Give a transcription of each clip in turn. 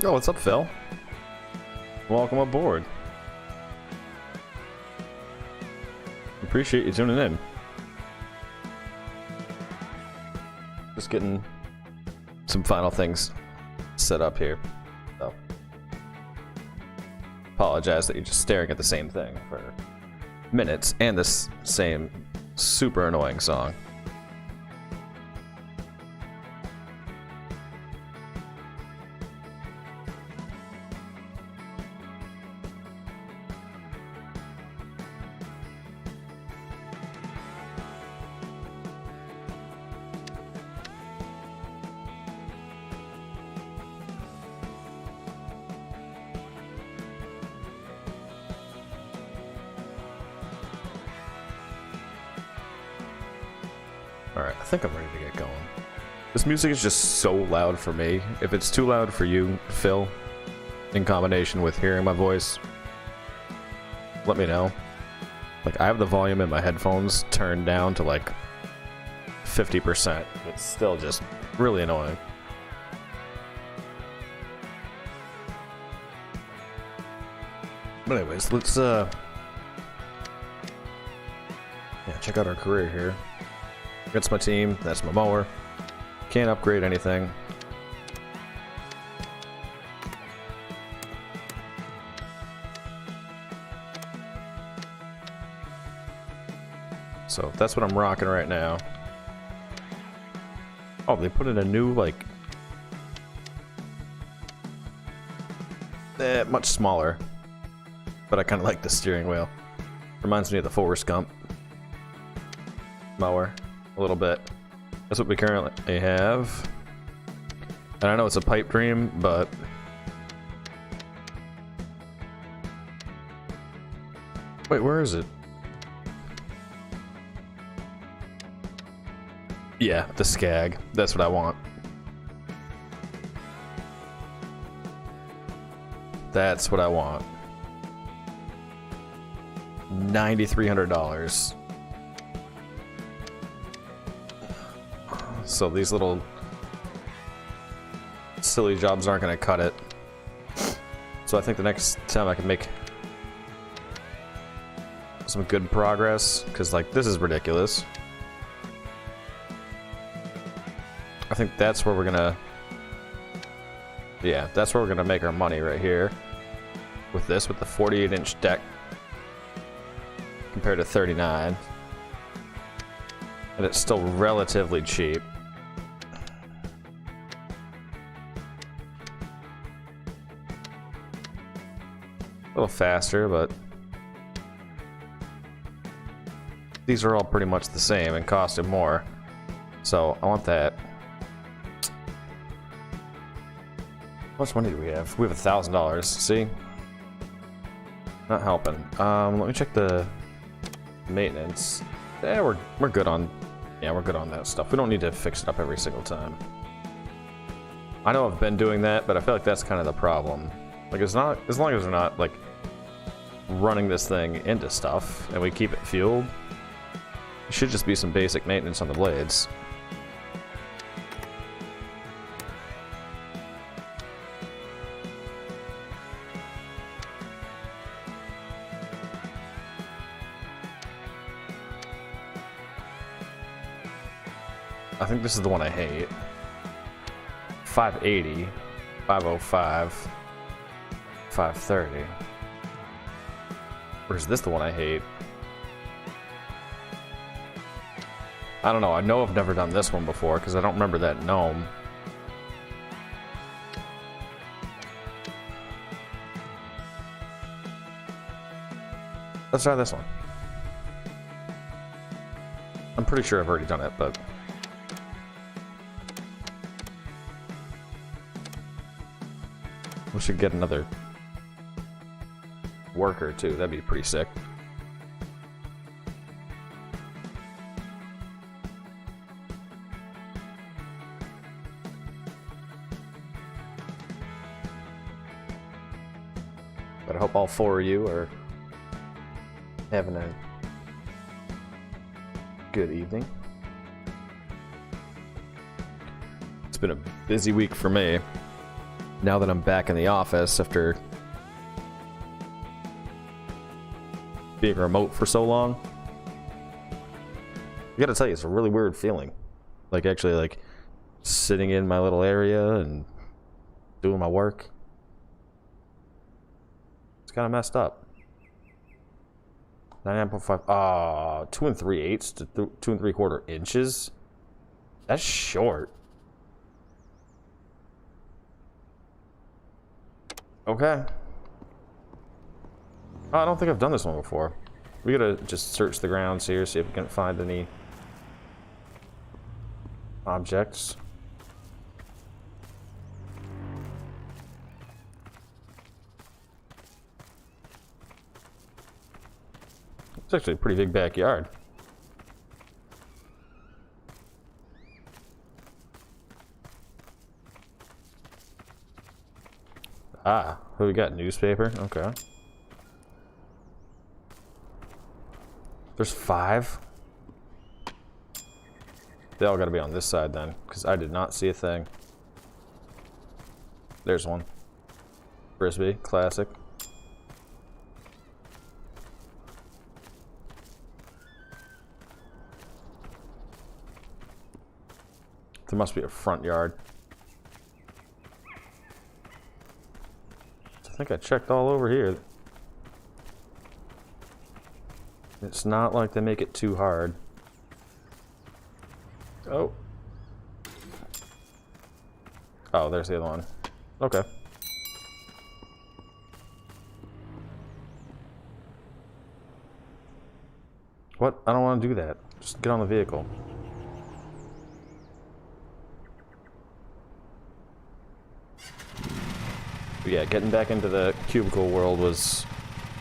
Oh, what's up, Phil? Welcome aboard. Appreciate you tuning in. Just getting some final things set up here. So, apologize that you're just staring at the same thing for minutes and this same super annoying song. Alright, I think I'm ready to get going. This music is just so loud for me. If it's too loud for you, Phil, in combination with hearing my voice, let me know. Like, I have the volume in my headphones turned down to like 50%. It's still just really annoying. But anyways, let's check out our career here. That's my team, that's my mower. Can't upgrade anything. So that's what I'm rocking right now. Oh, they put in a new, like, much smaller. But I kind of like the steering wheel. Reminds me of the Forrest Gump mower. A little bit. That's what we currently have. And I know it's a pipe dream, but wait, where is it? Yeah, the Skag. That's what I want. That's what I want. $9,300. So these little silly jobs aren't going to cut it. So I think the next time I can make some good progress, because like this is ridiculous. I think that's where we're gonna, yeah, that's where we're gonna make our money right here. With this, with the 48-inch deck compared to 39, and it's still relatively cheap. A little faster, but these are all pretty much the same and costing more. So I want that. How much money do we have? We have $1,000. See? Not helping. Let me check the maintenance. Yeah, we're good on. Yeah, we're good on that stuff. We don't need to fix it up every single time. I know I've been doing that, but I feel like that's kind of the problem. Like, it's not, as long as we're not like running this thing into stuff and we keep it fueled, it should just be some basic maintenance on the blades. I think this is the one I hate. 580, 505, 530. Or is this the one I hate? I don't know. I know I've never done this one before because I don't remember that gnome. Let's try this one. I'm pretty sure I've already done it, but we should get another worker too. That'd be pretty sick. But I hope all four of you are having a good evening. It's been a busy week for me. now that I'm back in the office after being remote for so long, I gotta tell you, it's a really weird feeling. Like, actually, like, sitting in my little area and doing my work. It's kind of messed up. 99.5, 2 3/8 to 2 3/4 inches? That's short. Okay. Oh, I don't think I've done this one before. We gotta just search the grounds here, see if we can find any objects. It's actually a pretty big backyard. Ah, what we got? Newspaper? Okay. There's 5? They all gotta be on this side then, because I did not see a thing. There's one. Frisbee, classic. There must be a front yard. I think I checked all over here. It's not like they make it too hard. Oh. Oh, there's the other one. Okay. What? I don't want to do that. Just get on the vehicle. But yeah, getting back into the cubicle world was,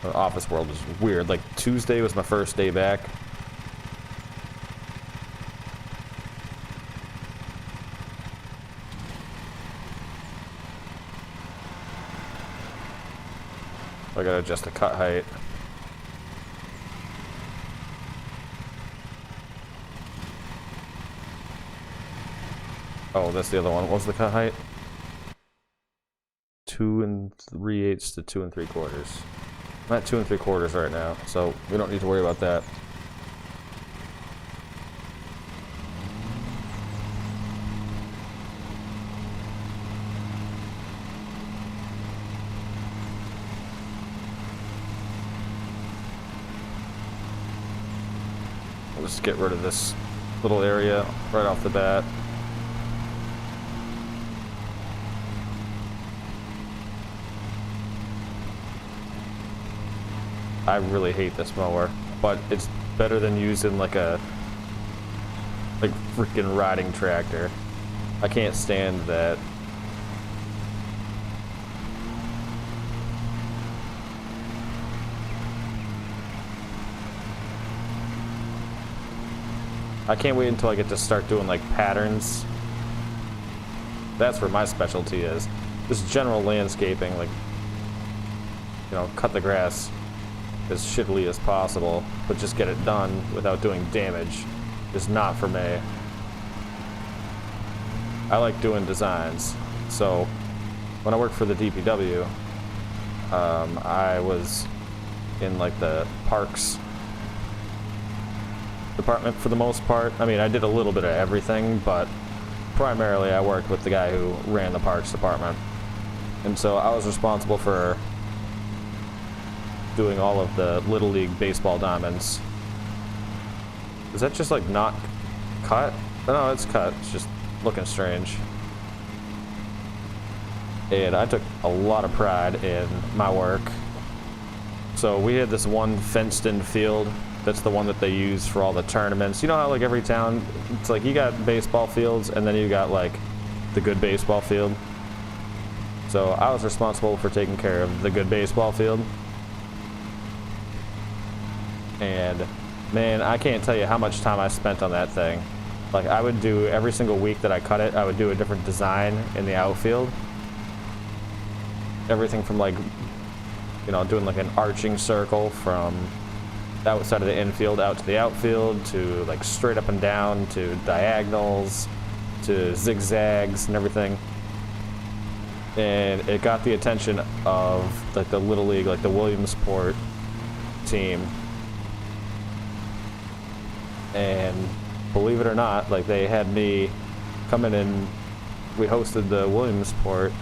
the office world was weird. Like, Tuesday was my first day back. I gotta adjust the cut height. Oh, that's the other one. What's the cut height? 2 3/8 to 2 3/4. I'm at 2 3/4 right now, so we don't need to worry about that. We'll just get rid of this little area right off the bat. I really hate this mower, but it's better than using like a freaking riding tractor. I can't stand that. I can't wait until I get to start doing like patterns. That's where my specialty is. Just general landscaping, like, you know, cut the grass as shittily as possible, but just get it done without doing damage is not for me. I like doing designs. So when I worked for the DPW, I was in like the parks department for the most part. I mean, I did a little bit of everything, but primarily I worked with the guy who ran the parks department. And so I was responsible for doing all of the Little League baseball diamonds. Is that just like not cut? No, it's cut. It's just looking strange. And I took a lot of pride in my work. So we had this one fenced-in field. That's the one that they use for all the tournaments. You know how like every town, it's like you got baseball fields and then you got like the good baseball field. So I was responsible for taking care of the good baseball field. And man, I can't tell you how much time I spent on that thing. Like, I would do every single week that I cut it, I would do a different design in the outfield. Everything from like, you know, doing like an arching circle from the outside of the infield out to the outfield, to like straight up and down, to diagonals, to zigzags and everything. and it got the attention of like the Little League, like the Williamsport team. And believe it or not, like they had me come in and we hosted the Williamsport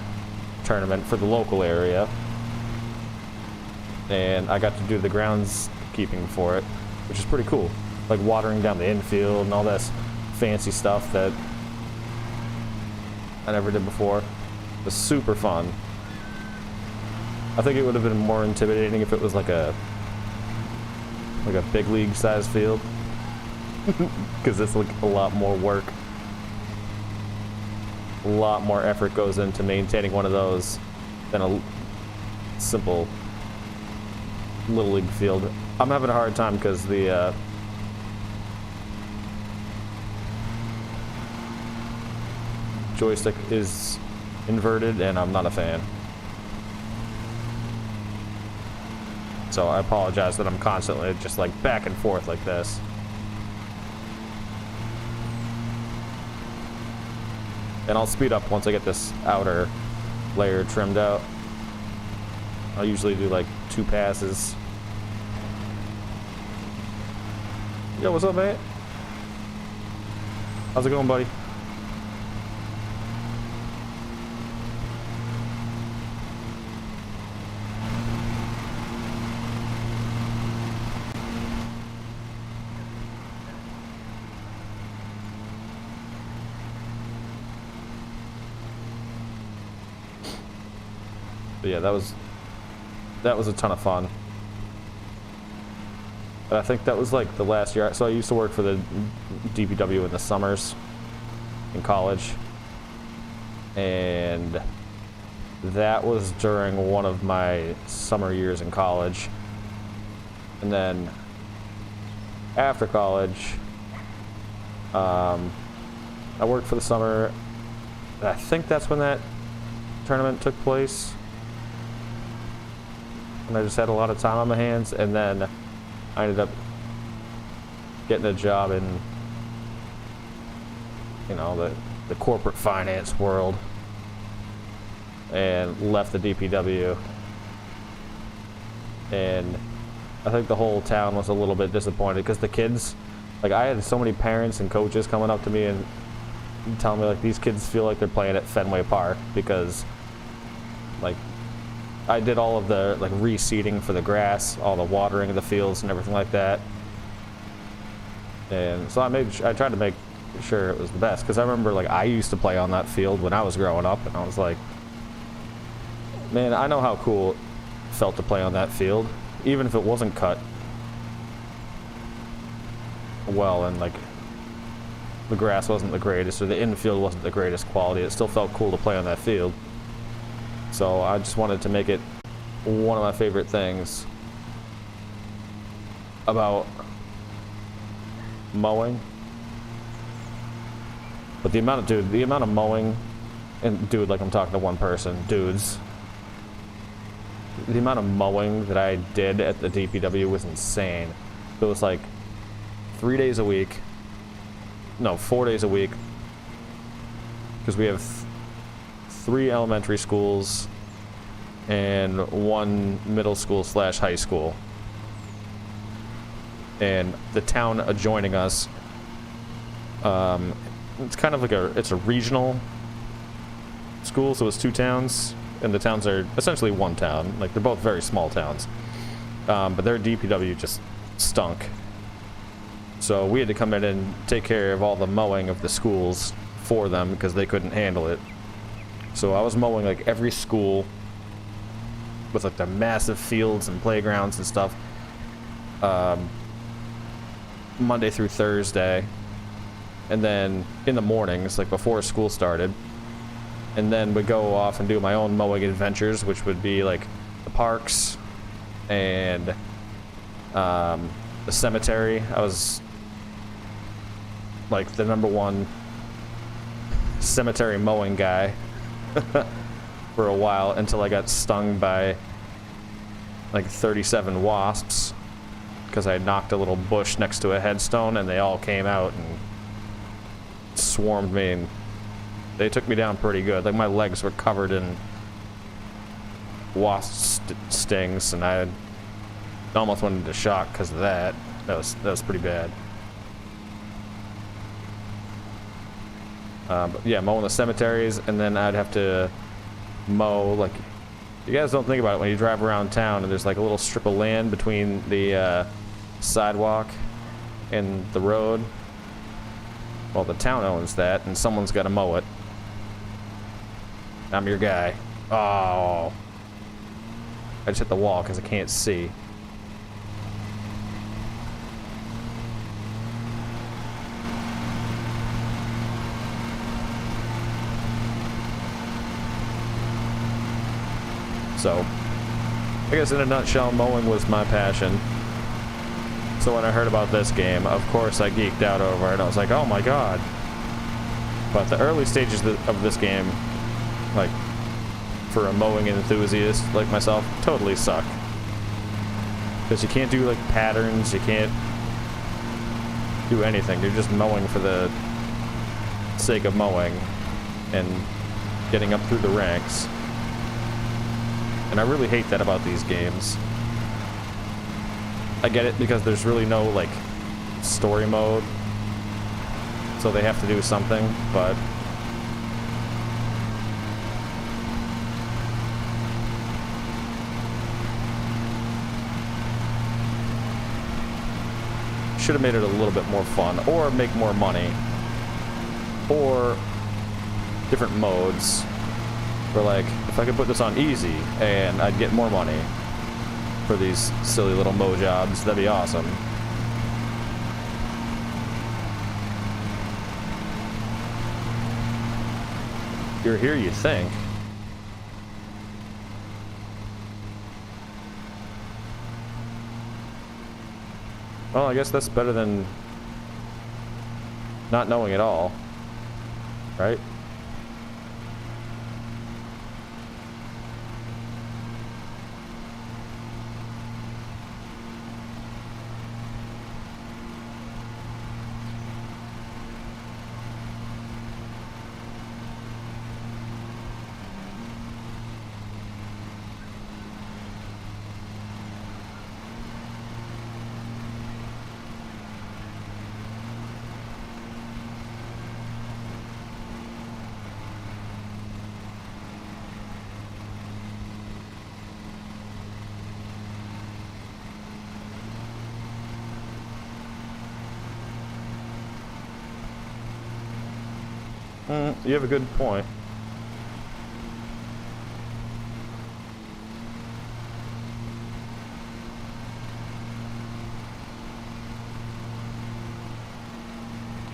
tournament for the local area. And I got to do the groundskeeping for it, which is pretty cool. Like watering down the infield and all this fancy stuff that I never did before. It was super fun. I think it would have been more intimidating if it was like a big league size field. Because it's like a lot more work. A lot more effort goes into maintaining one of those than a simple Little League field. I'm having a hard time because the joystick is inverted and I'm not a fan. So I apologize that I'm constantly just like back and forth like this. And I'll speed up once I get this outer layer trimmed out. I'll usually do like 2 passes. Yo, what's up, mate? How's it going, buddy? But yeah, that was a ton of fun. But I think that was like the last year. So I used to work for the DPW in the summers in college. And that was during one of my summer years in college. And then after college, I worked for the summer. I think that's when that tournament took place. And I just had a lot of time on my hands, and then I ended up getting a job in, you know, the corporate finance world, and left the DPW. And I think the whole town was a little bit disappointed because the kids, like I had so many parents and coaches coming up to me and telling me like these kids feel like they're playing at Fenway Park because like I did all of the like reseeding for the grass, all the watering of the fields and everything like that. And so I tried to make sure it was the best because I remember like I used to play on that field when I was growing up, and I was like, man, I know how cool it felt to play on that field, even if it wasn't cut well and like the grass wasn't the greatest or the infield wasn't the greatest quality. It still felt cool to play on that field. So I just wanted to make it one of my favorite things about mowing. But the amount of mowing, and dude, like I'm talking to one person, dudes. The amount of mowing that I did at the DPW was insane. It was like 4 days a week, because we have 3 elementary schools and 1 middle school / high school. And the town adjoining us, it's kind of like it's a regional school, so it's 2 towns, and the towns are essentially 1 town. Like they're both very small towns, but their DPW just stunk. So we had to come in and take care of all the mowing of the schools for them because they couldn't handle it. So I was mowing like every school with like the massive fields and playgrounds and stuff, Monday through Thursday, and then in the mornings, like before school started, and then would go off and do my own mowing adventures, which would be like the parks and the cemetery. I was like the #1 cemetery mowing guy for a while until I got stung by like 37 wasps because I knocked a little bush next to a headstone and they all came out and swarmed me, and they took me down pretty good. Like my legs were covered in wasp stings, and I almost went into shock because of that. That was pretty bad. But yeah, mowing the cemeteries, and then I'd have to mow, like, you guys don't think about it when you drive around town and there's like a little strip of land between the sidewalk and the road. Well, the town owns that, and someone's got to mow it. I'm your guy. Oh. I just hit the wall because I can't see. So, I guess in a nutshell, mowing was my passion. So when I heard about this game, of course I geeked out over it. I was like, oh my god. But the early stages of this game, like, for a mowing enthusiast like myself, totally suck. Because you can't do, like, patterns, you can't do anything. You're just mowing for the sake of mowing and getting up through the ranks. And I really hate that about these games. I get it because there's really no, like, story mode. So they have to do something, but... should have made it a little bit more fun, or make more money, or different modes. Or like, if I could put this on easy and I'd get more money for these silly little mow jobs, that'd be awesome. You're here, you think? Well, I guess that's better than not knowing at all, right? You have a good point.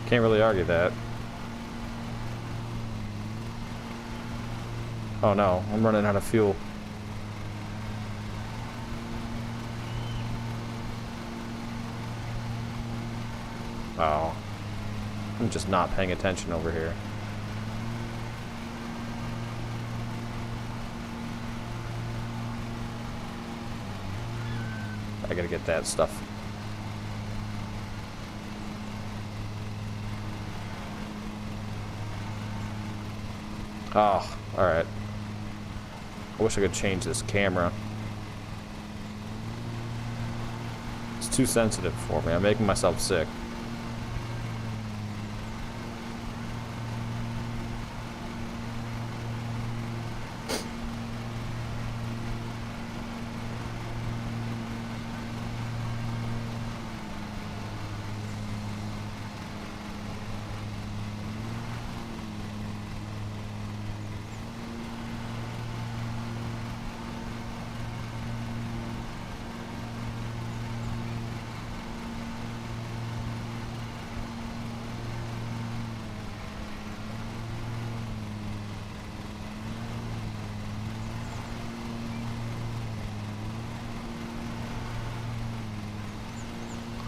Can't really argue that. Oh no, I'm running out of fuel. Oh. I'm just not paying attention over here. I gotta get that stuff. Oh, alright. I wish I could change this camera. It's too sensitive for me. I'm making myself sick.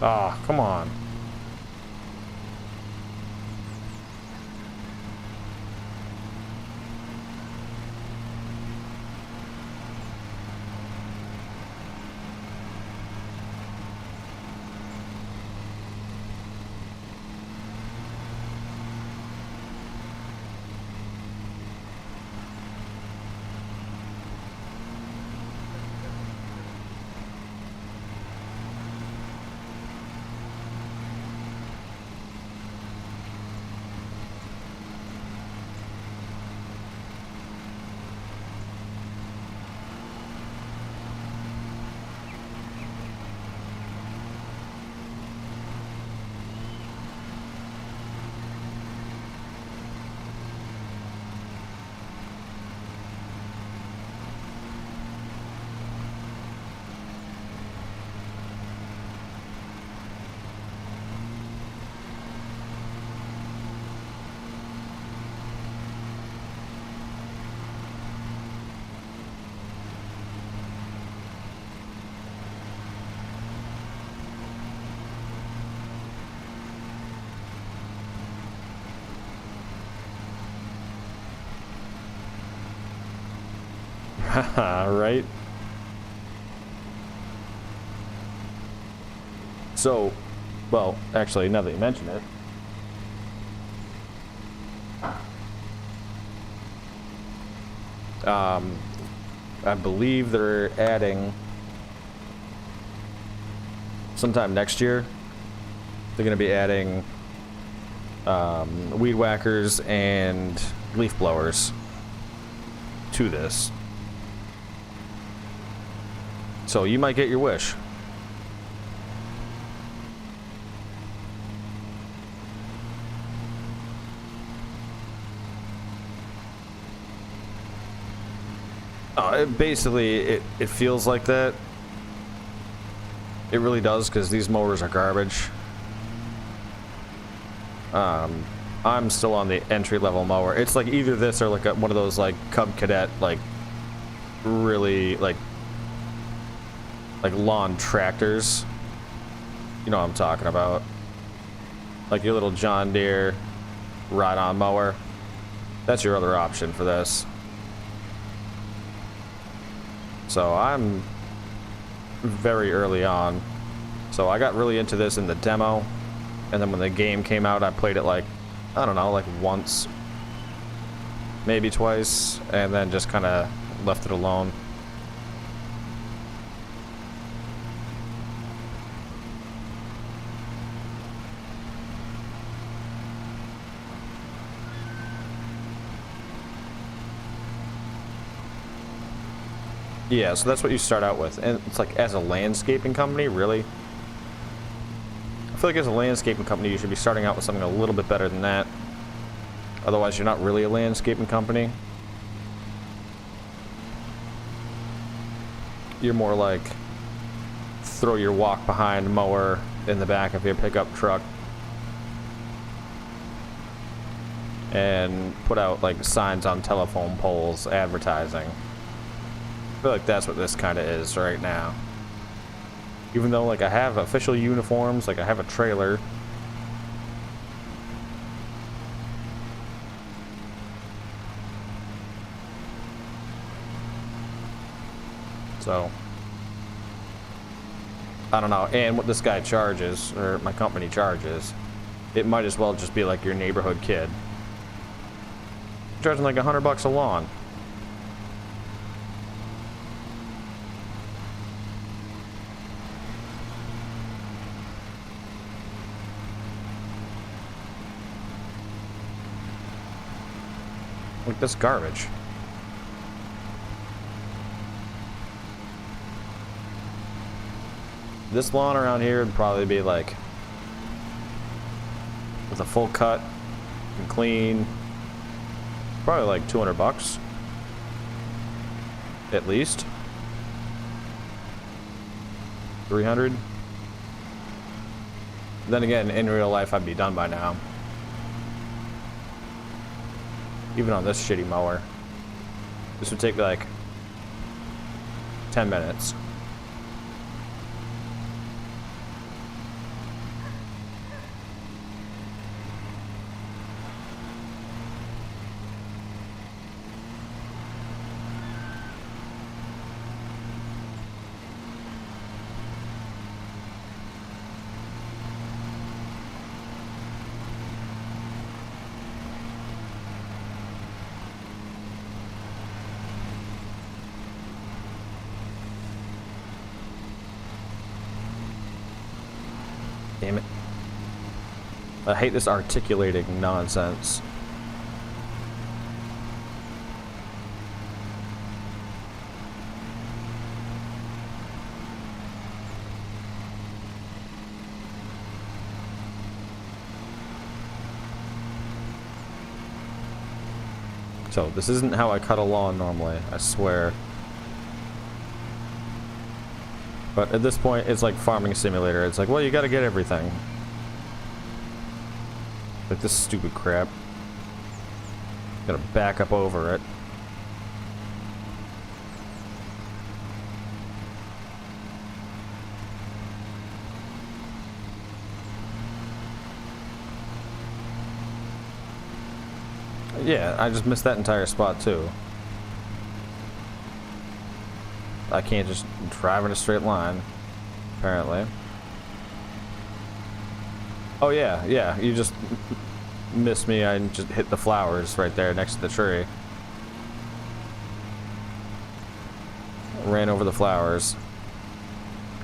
Ah, come on. Right? So, well, actually, now that you mention it, I believe they're adding sometime next year. They're going to be adding weed whackers and leaf blowers to this. So you might get your wish. Basically, it feels like that. It really does, because these mowers are garbage. I'm still on the entry-level mower. It's like either this or like one of those like Cub Cadet, like really like lawn tractors. You know what I'm talking about. Like your little John Deere ride-on mower. That's your other option for this. So I'm very early on. So I got really into this in the demo. And then when the game came out, I played it like, I don't know, like once. Maybe twice. And then just kind of left it alone. Yeah, so that's what you start out with. And it's like, as a landscaping company, really? I feel like as a landscaping company, you should be starting out with something a little bit better than that. Otherwise, you're not really a landscaping company. You're more like, throw your walk-behind mower in the back of your pickup truck. And put out, like, signs on telephone poles advertising. I feel like that's what this kind of is right now. Even though, like, I have official uniforms, like I have a trailer. So, I don't know. And what this guy charges, or my company charges, it might as well just be like your neighborhood kid. Charging like $100 a lawn. Like this garbage. This lawn around here would probably be like, with a full cut and clean, probably like $200 at least. 300. Then again, in real life, I'd be done by now. Even on this shitty mower. This would take like 10 minutes. Damn it. I hate this articulating nonsense. So, this isn't how I cut a lawn normally, I swear. But at this point, it's like farming simulator. It's like, well, you gotta get everything. Like this stupid crap. Gotta back up over it. Yeah, I just missed that entire spot too. I can't just drive in a straight line, apparently. Oh yeah, yeah, you just missed me. I just hit the flowers right there next to the tree. Ran over the flowers.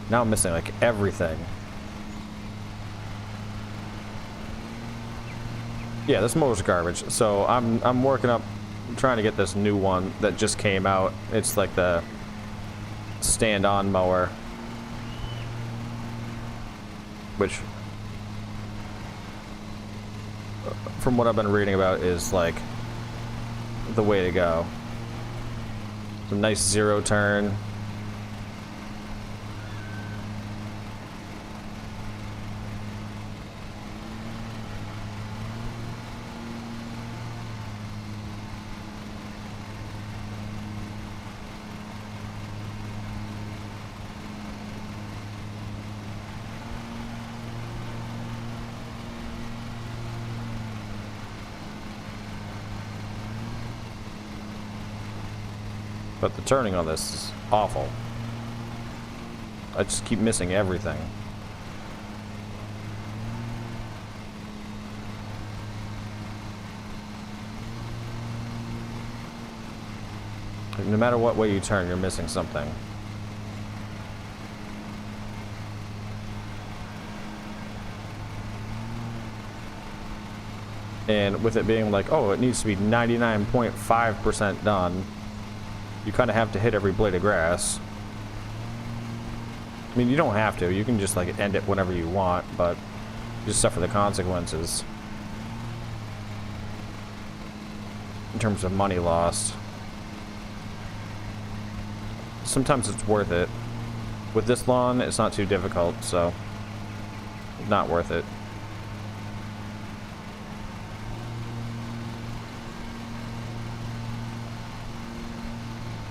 Now I'm missing like everything. Yeah, this mower's garbage. So I'm working up, trying to get this new one that just came out. It's like the stand-on mower, which, from what I've been reading about, is like the way to go. Some nice zero turn. But the turning on this is awful. I just keep missing everything. Like, no matter what way you turn, you're missing something. And with it being like, oh, it needs to be 99.5% done, you kind of have to hit every blade of grass. I mean, you don't have to. You can just like end it whenever you want, but you just suffer the consequences in terms of money lost. Sometimes it's worth it. With this lawn, it's not too difficult, so not worth it.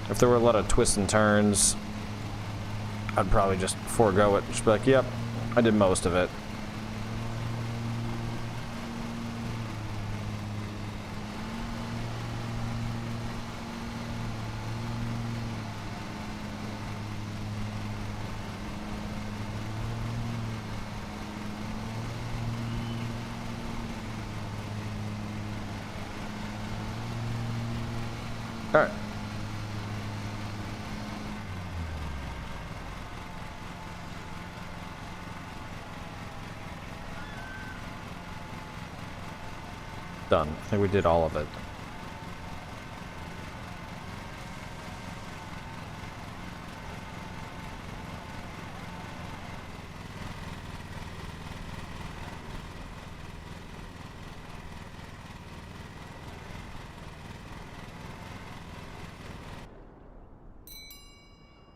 If there were a lot of twists and turns, I'd probably just forego it. Just be like, yep, I did most of it. All right. Done. I think we did all of it.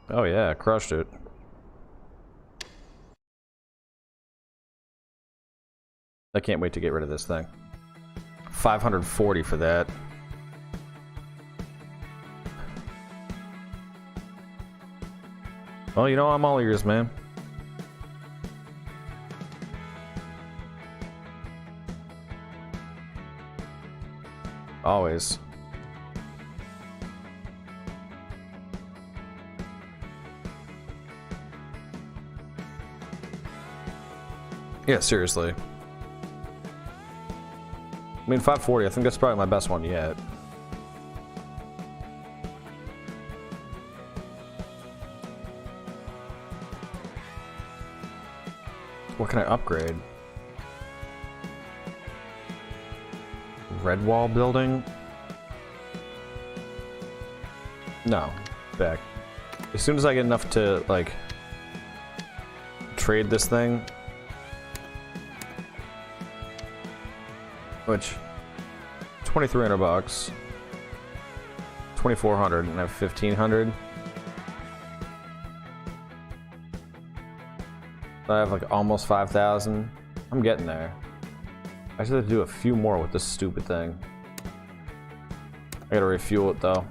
Oh yeah, crushed it. I can't wait to get rid of this thing. 540 for that. Well, you know, I'm all ears, man. Always. Yeah, seriously. I mean, 540, I think that's probably my best one yet. What can I upgrade? Red wall building? No. Back. As soon as I get enough to, like, trade this thing, which 2,300 bucks, 2,400, and I have 1,500. I have like almost 5,000. I'm getting there. I just have to do a few more with this stupid thing. I gotta refuel it though.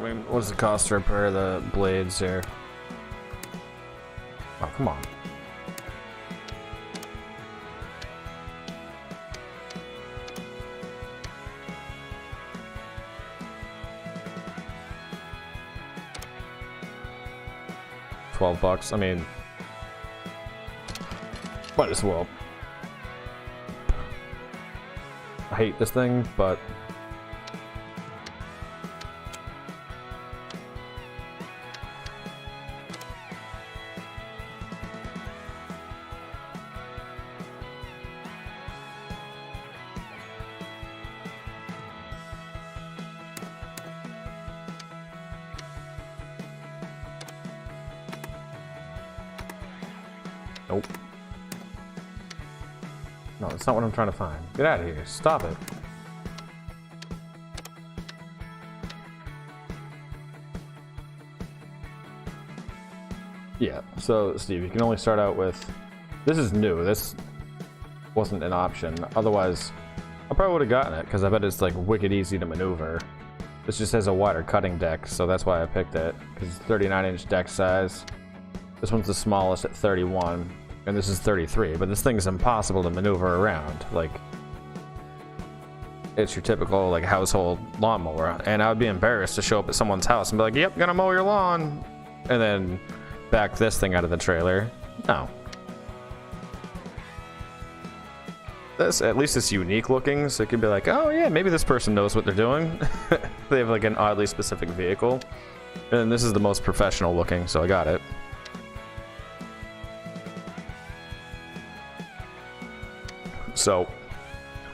I mean, what does it cost to repair the blades here? Oh, come on. $12. I mean, might as well. I hate this thing, but nope. No, that's not what I'm trying to find. Get out of here. Stop it. Yeah, so Steve, you can only start out with... This is new. This wasn't an option. Otherwise, I probably would have gotten it, because I bet it's like wicked easy to maneuver. This just has a wider cutting deck, so that's why I picked it. Because it's 39-inch deck size. This one's the smallest at 31. And this is 33, but this thing is impossible to maneuver around. Like, it's your typical like household lawnmower, and I would be embarrassed to show up at someone's house and be like, "Yep, gonna mow your lawn," and then back this thing out of the trailer. No. This, at least it's unique looking, so it could be like, "Oh yeah, maybe this person knows what they're doing." They have like an oddly specific vehicle, and this is the most professional looking, so I got it. So,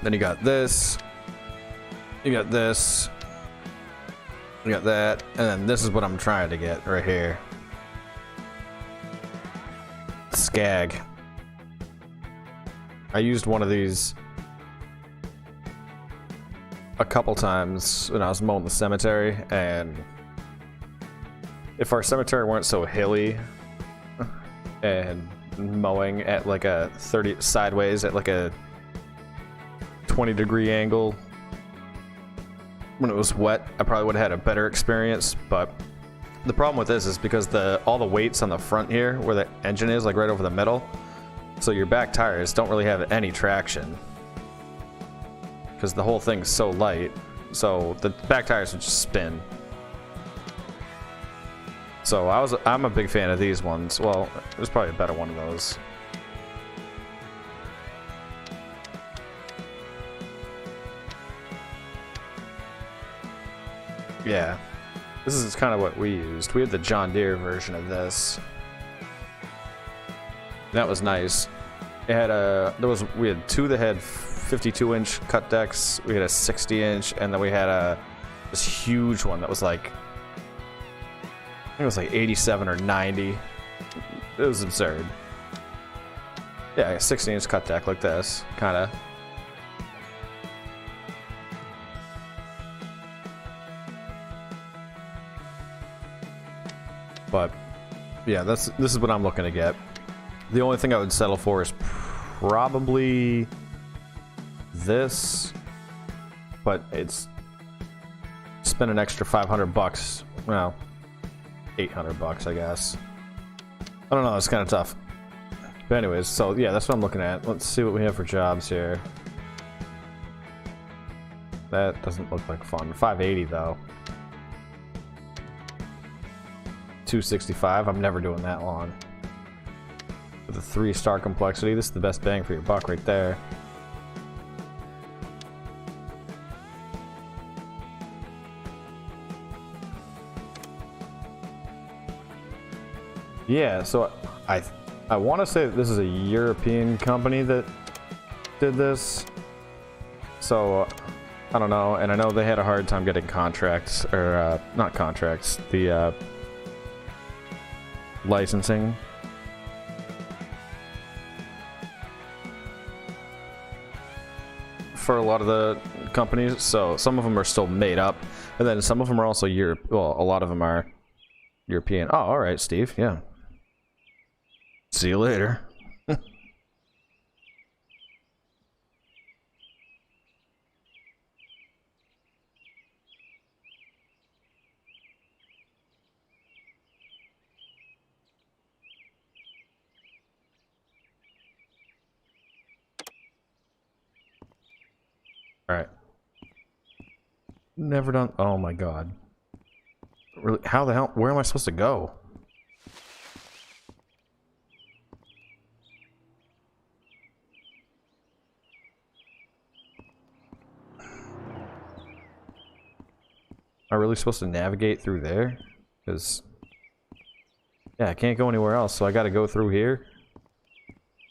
then you got this, you got this, you got that, and then this is what I'm trying to get right here. Skag. I used one of these a couple times when I was mowing the cemetery, and if our cemetery weren't so hilly and mowing at like a 30 sideways at like a 20-degree angle when it was wet, I probably would have had a better experience. But the problem with this is because all the weight's on the front here where the engine is, like right over the middle, so your back tires don't really have any traction because the whole thing's so light, so the back tires would just spin. So I'm a big fan of these ones. Well, there's probably a better one of those. Yeah, this is kind of what we used. We had the John Deere version of this. That was nice. It had we had two that had 52-inch cut decks. We had a 60-inch, and then we had this huge one that was like, I think it was like 87 or 90. It was absurd. Yeah, a 60-inch cut deck like this, kind of. But yeah, this is what I'm looking to get. The only thing I would settle for is probably this, but it's spend an extra $500. Well, $800, I guess. I don't know. It's kind of tough. But anyways, so yeah, that's what I'm looking at. Let's see what we have for jobs here. That doesn't look like fun. 580 though. 265. I'm never doing that long. With a 3-star complexity, this is the best bang for your buck right there. Yeah, so I want to say that this is a European company that did this. So I don't know, and I know they had a hard time getting contracts, or not contracts, the licensing. For a lot of the companies, so some of them are still made up, and then some of them are also well, a lot of them are European. Oh, all right, Steve. Yeah. See you later. Alright. Never done. Oh my god. Really? How the hell? Where am I supposed to go? Am I really supposed to navigate through there? Because... yeah, I can't go anywhere else, so I gotta go through here?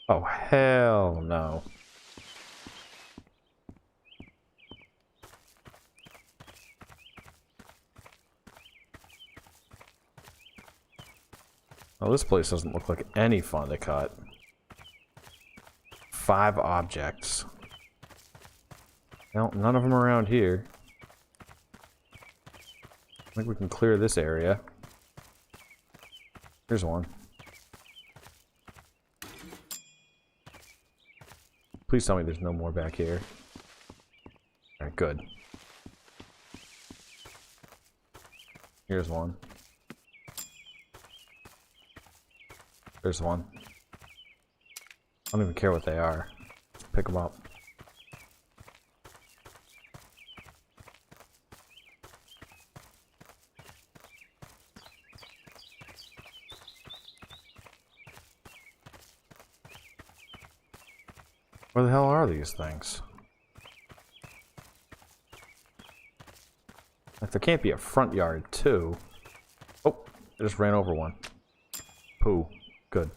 Oh, hell no. Oh, this place doesn't look like any fun to cut. 5 objects. Well, none of them around here. I think we can clear this area. Here's one. Please tell me there's no more back here. Alright, good. Here's one. There's one. I don't even care what they are. Pick them up. Where the hell are these things? Like, there can't be a front yard, too. Oh, I just ran over one. Poo. Good.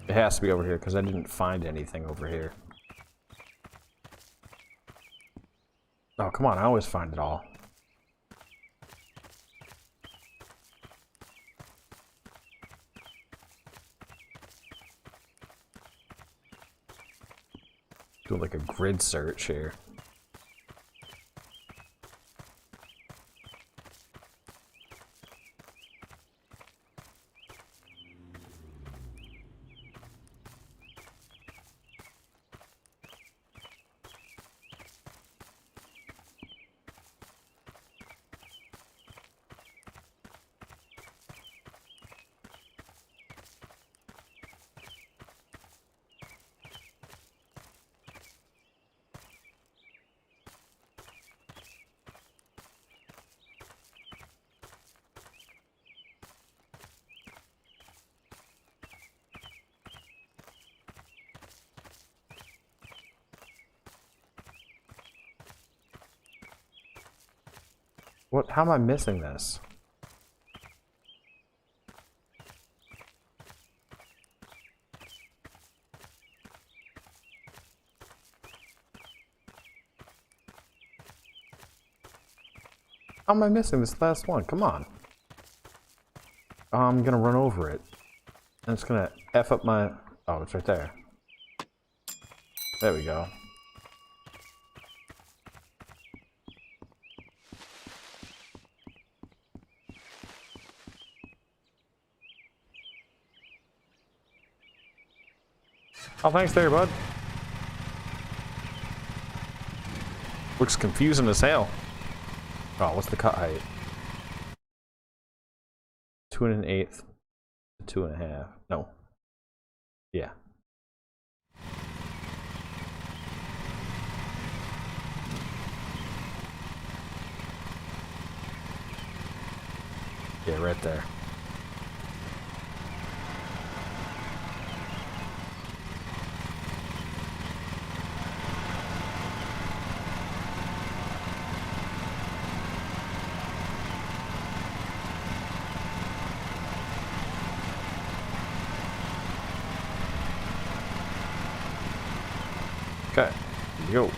It has to be over here, because I didn't find anything over here. Oh, come on, I always find it all. Do like a grid search here. What? How am I missing this? How am I missing this last one? Come on. I'm gonna run over it. And it's gonna F up my... oh, it's right there. There we go. Oh, thanks there, bud. Looks confusing as hell. Oh, what's the cut height? 2 1/8 to 2.5. No. Yeah. Yeah, right there. Okay, here we go.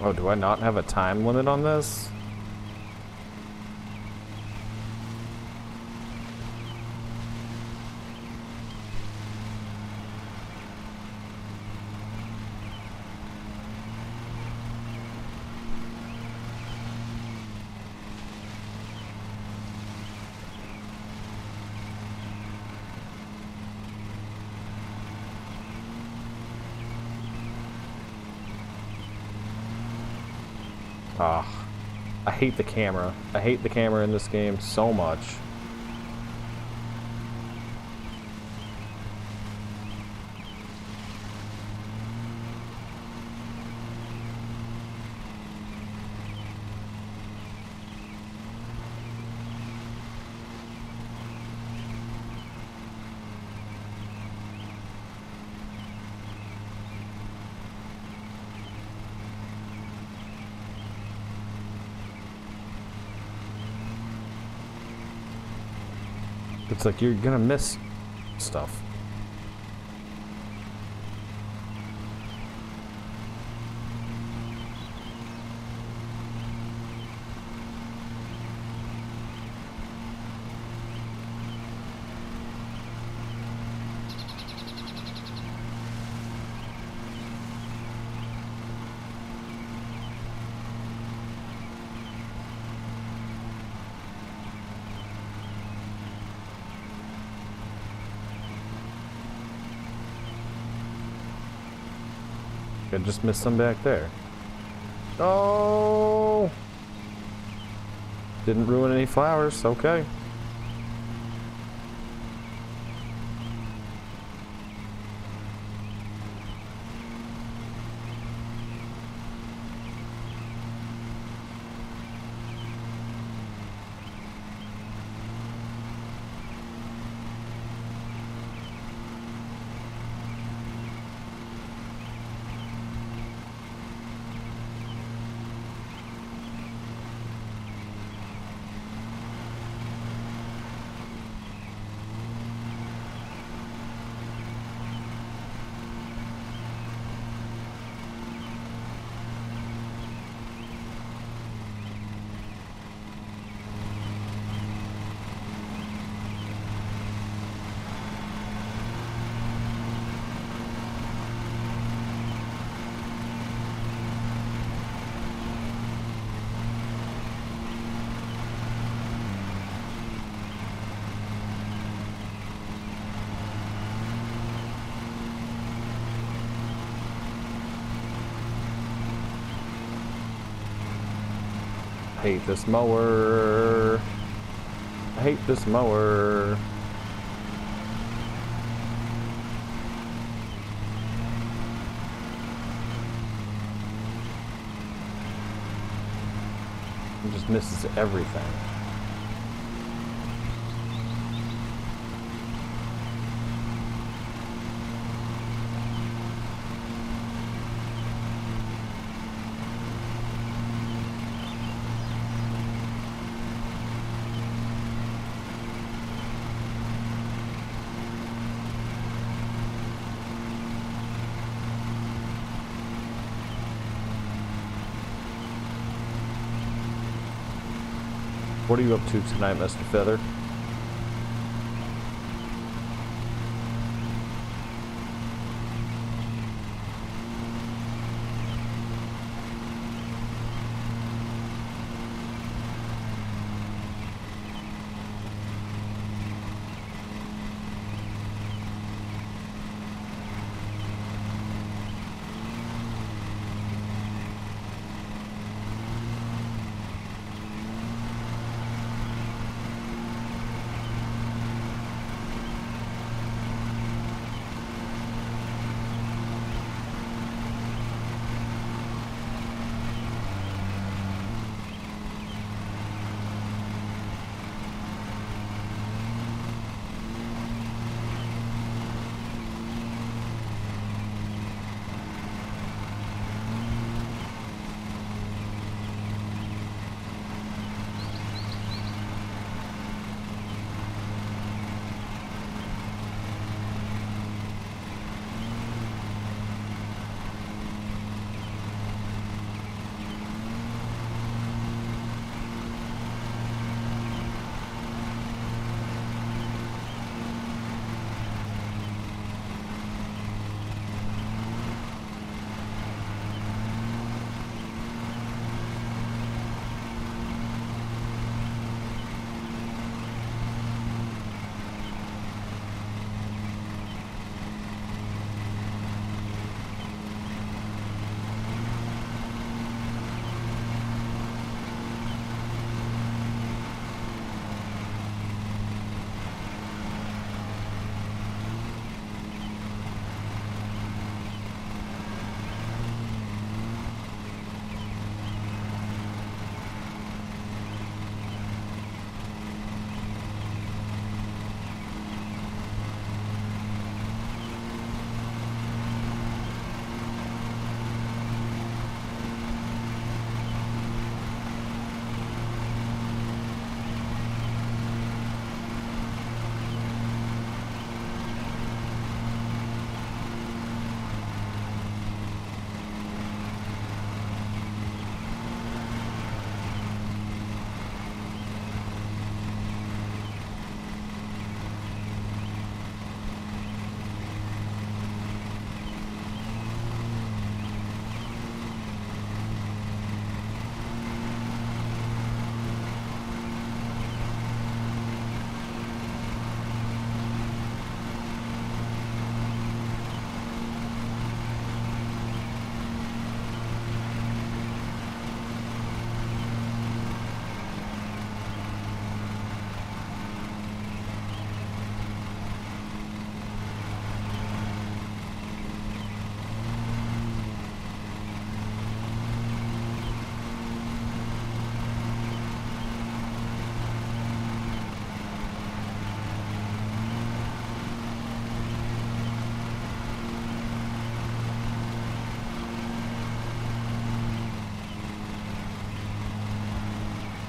Oh, do I not have a time limit on this? Ah, I hate the camera. I hate the camera in this game so much. It's like you're gonna miss stuff. I just missed some back there. Oh! Didn't ruin any flowers, okay. I hate this mower. I hate this mower. It just misses everything. What are you up to tonight, Mr. Feather?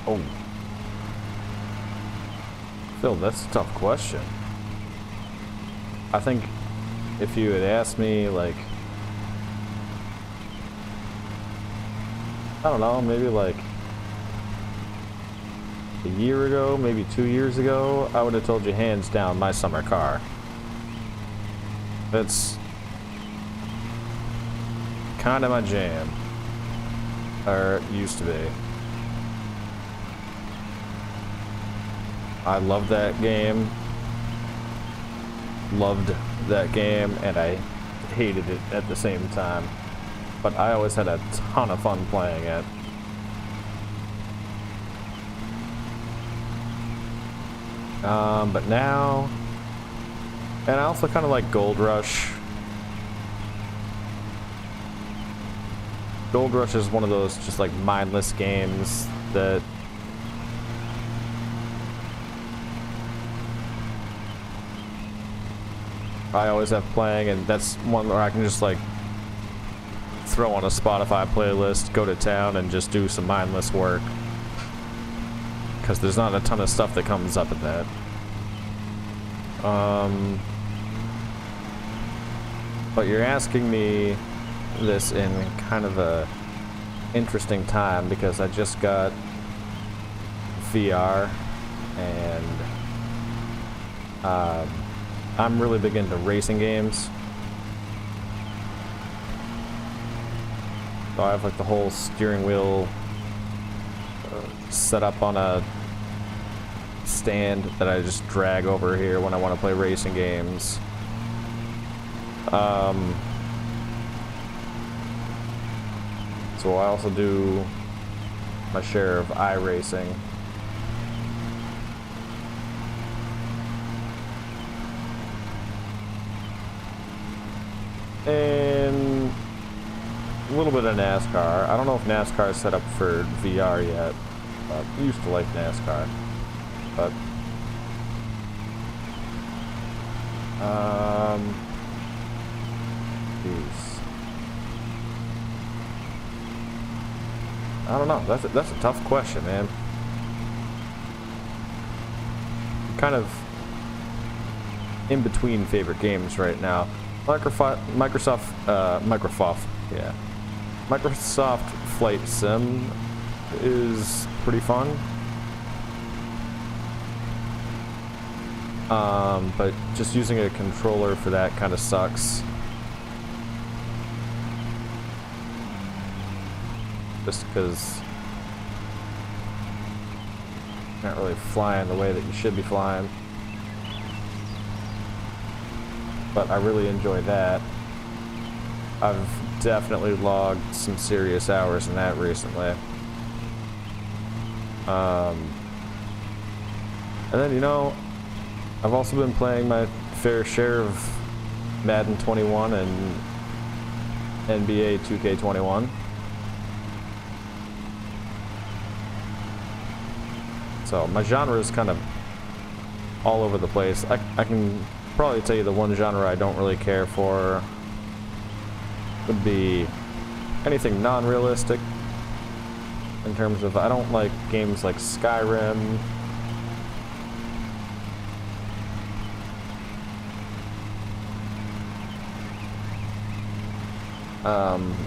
Oh. Phil, that's a tough question. I think if you had asked me, like, I don't know, maybe like a year ago, maybe 2 years ago, I would have told you hands down my summer car. That's kind of my jam. Or it used to be. I loved that game. Loved that game, and I hated it at the same time. But I always had a ton of fun playing it. But now, and I also kind of like Gold Rush. Gold Rush is one of those just like mindless games that I always have playing, and that's one where I can just like throw on a Spotify playlist, go to town, and just do some mindless work. Because there's not a ton of stuff that comes up in that. But you're asking me this in kind of a interesting time because I just got VR, and I'm really big into racing games. So I have like the whole steering wheel set up on a stand that I just drag over here when I want to play racing games. So I also do my share of iRacing. And a little bit of NASCAR. I don't know if NASCAR is set up for VR yet. I used to like NASCAR, but geez. I don't know. That's a tough question, man. I'm kind of in between favorite games right now. Microsoft Flight Sim is pretty fun. But just using a controller for that kind of sucks. Just because you're not really flying the way that you should be flying. But I really enjoy that. I've definitely logged some serious hours in that recently. And then, you know, I've also been playing my fair share of Madden 21 and NBA 2K21. So my genre is kind of all over the place. I can probably tell you the one genre I don't really care for would be anything non-realistic. In terms of, I don't like games like Skyrim.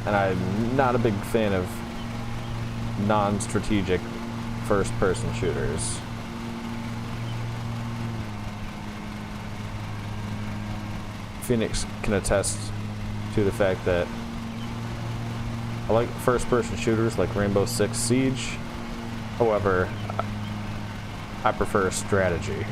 And I'm not a big fan of non-strategic first-person shooters. Phoenix can attest to the fact that I like first-person shooters like Rainbow Six Siege. However, I prefer strategy.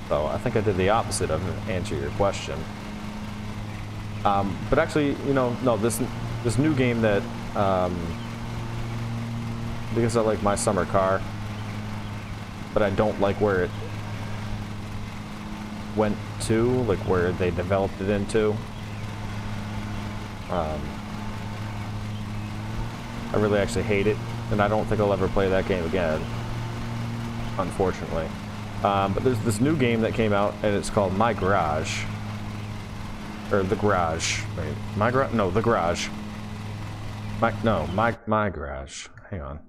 So I think I did the opposite of answer your question. But actually, you know, no, this new game that because I like my summer car, but I don't like where it went to, like where they developed it into. I really actually hate it, and I don't think I'll ever play that game again, unfortunately. But there's this new game that came out, and it's called My Garage. Or the garage. Wait, my garage? No, the garage. My garage. Hang on.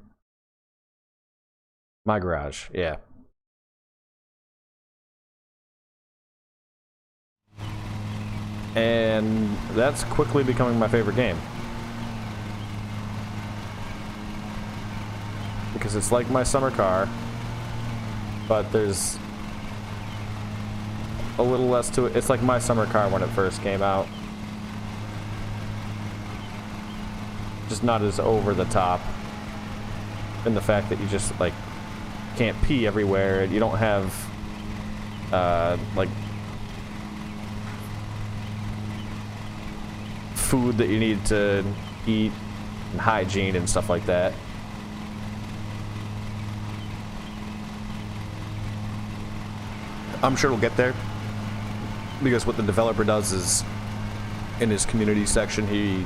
My garage, yeah. And that's quickly becoming my favorite game. Because it's like my summer car, but there's a little less to it. It's like my summer car when it first came out. Just not as over the top. And the fact that you just, like, can't pee everywhere. You don't have, like, food that you need to eat, and hygiene and stuff like that. I'm sure we'll get there, because what the developer does is, in his community section, he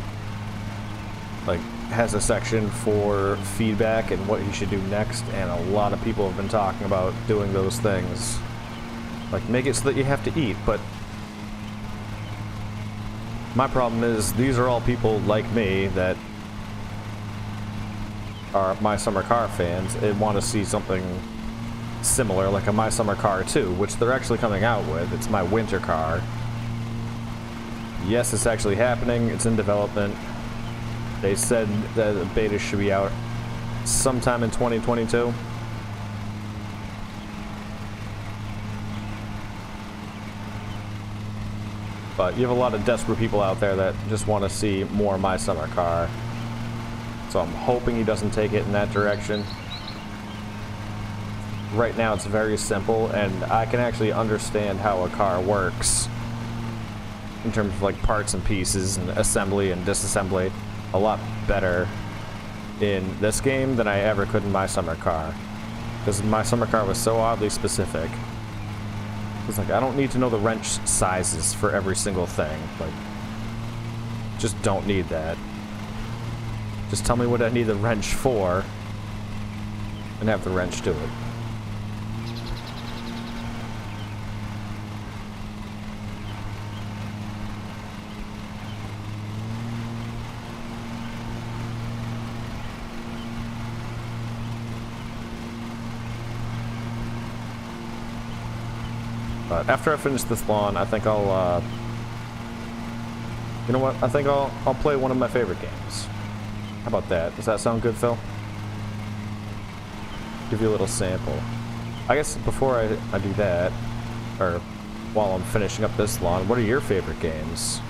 like has a section for feedback and what he should do next, and a lot of people have been talking about doing those things, like make it so that you have to eat. But my problem is these are all people like me that are My Summer Car fans and want to see something similar, like a My Summer Car 2, which they're actually coming out with. It's my winter car. Yes, it's actually happening. It's in development. They said that the beta should be out sometime in 2022. But you have a lot of desperate people out there that just want to see more My Summer Car. So I'm hoping he doesn't take it in that direction. Right now it's very simple, and I can actually understand how a car works in terms of like parts and pieces and assembly and disassembly a lot better in this game than I ever could in My Summer Car, because My Summer Car was so oddly specific. It's like, I don't need to know the wrench sizes for every single thing. Like, just don't need that. Just tell me what I need the wrench for and have the wrench do it. But after I finish this lawn, I think I'll, you know what? I think I'll play one of my favorite games. How about that? Does that sound good, Phil? Give you a little sample. I guess before I do that, or while I'm finishing up this lawn, what are your favorite games?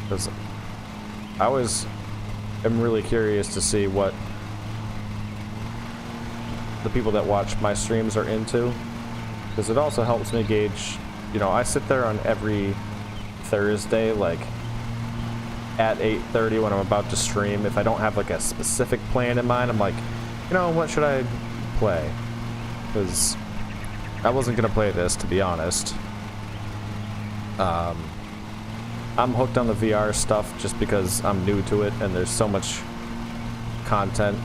Because I always am really curious to see what the people that watch my streams are into, because it also helps me gauge, you know, I sit there on every Thursday, like at 8:30 when I'm about to stream. If I don't have like a specific plan in mind, I'm like, you know, what should I play? Because I wasn't gonna play this, to be honest. I'm hooked on the VR stuff just because I'm new to it and there's so much content.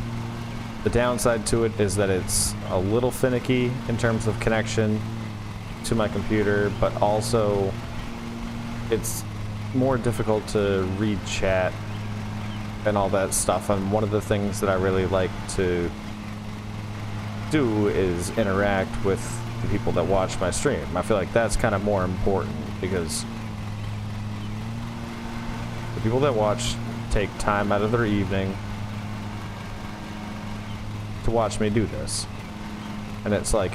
The downside to it is that it's a little finicky in terms of connection to my computer, but also it's more difficult to read chat and all that stuff. And one of the things that I really like to do is interact with the people that watch my stream. I feel like that's kind of more important, because the people that watch take time out of their evening to watch me do this. And it's like,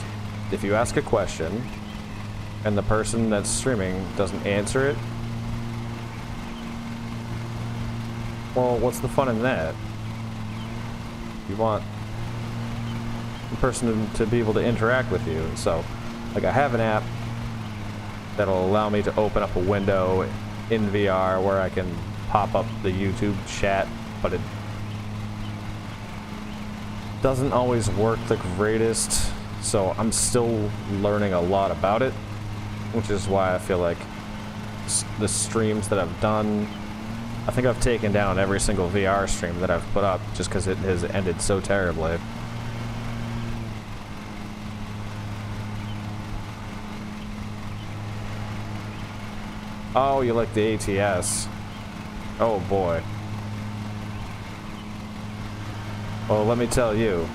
if you ask a question and the person that's streaming doesn't answer it, well, what's the fun in that? You want the person to be able to interact with you. So, like, I have an app that'll allow me to open up a window in VR where I can pop up the YouTube chat, but it doesn't always work the greatest, so I'm still learning a lot about it, which is why I feel like the streams that I've done, I think I've taken down every single VR stream that I've put up just because it has ended so terribly. Oh, you like the ATS. Oh boy. Well, let me tell you.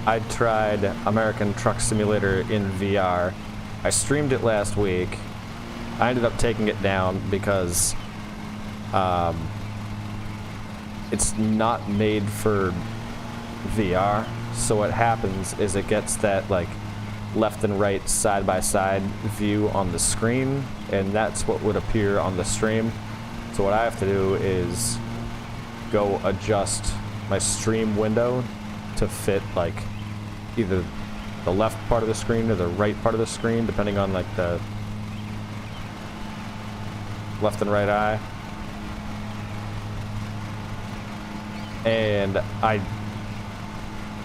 I tried American Truck Simulator in VR. I streamed it last week. I ended up taking it down because it's not made for VR. So what happens is it gets that like left and right side by side view on the screen, and that's what would appear on the stream. So what I have to do is go adjust my stream window to fit like either the left part of the screen or the right part of the screen, depending on like the left and right eye. And I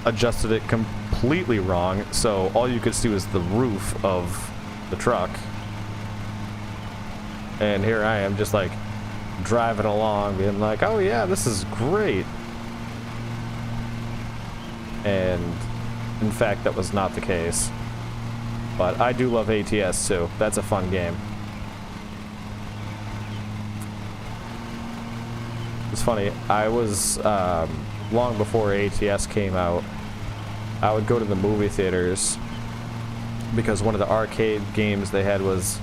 adjusted it completely wrong, so all you could see was the roof of the truck. And here I am just like driving along being like, oh yeah, this is great. And in fact, that was not the case. But I do love ATS too. That's a fun game. It's funny, I was long before ATS came out, I would go to the movie theaters because one of the arcade games they had was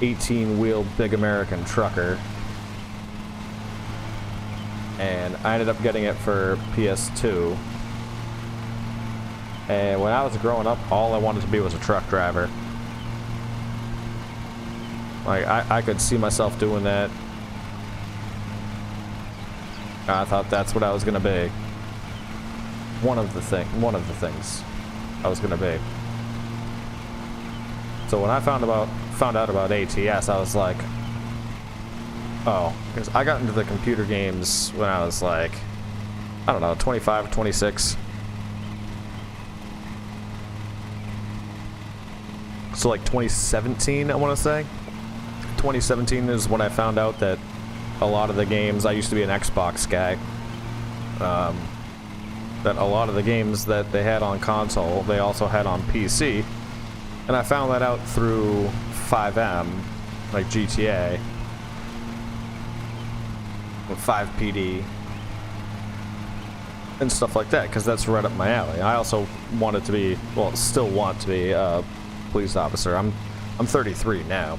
18-wheel Big American Trucker. And I ended up getting it for PS2. And when I was growing up, all I wanted to be was a truck driver. Like, I could see myself doing that. I thought that's what I was gonna be. One of the things I was gonna be. So when I found out about ATS, I was like, oh, because I got into the computer games when I was like, I don't know, 25 or 26. So like 2017, I want to say. 2017 is when I found out that a lot of the games, I used to be an Xbox guy, that a lot of the games that they had on console, they also had on PC. And I found that out through 5M, like GTA, with 5PD, and stuff like that, because that's right up my alley. I also wanted to be, well, still want to be a police officer. I'm 33 now,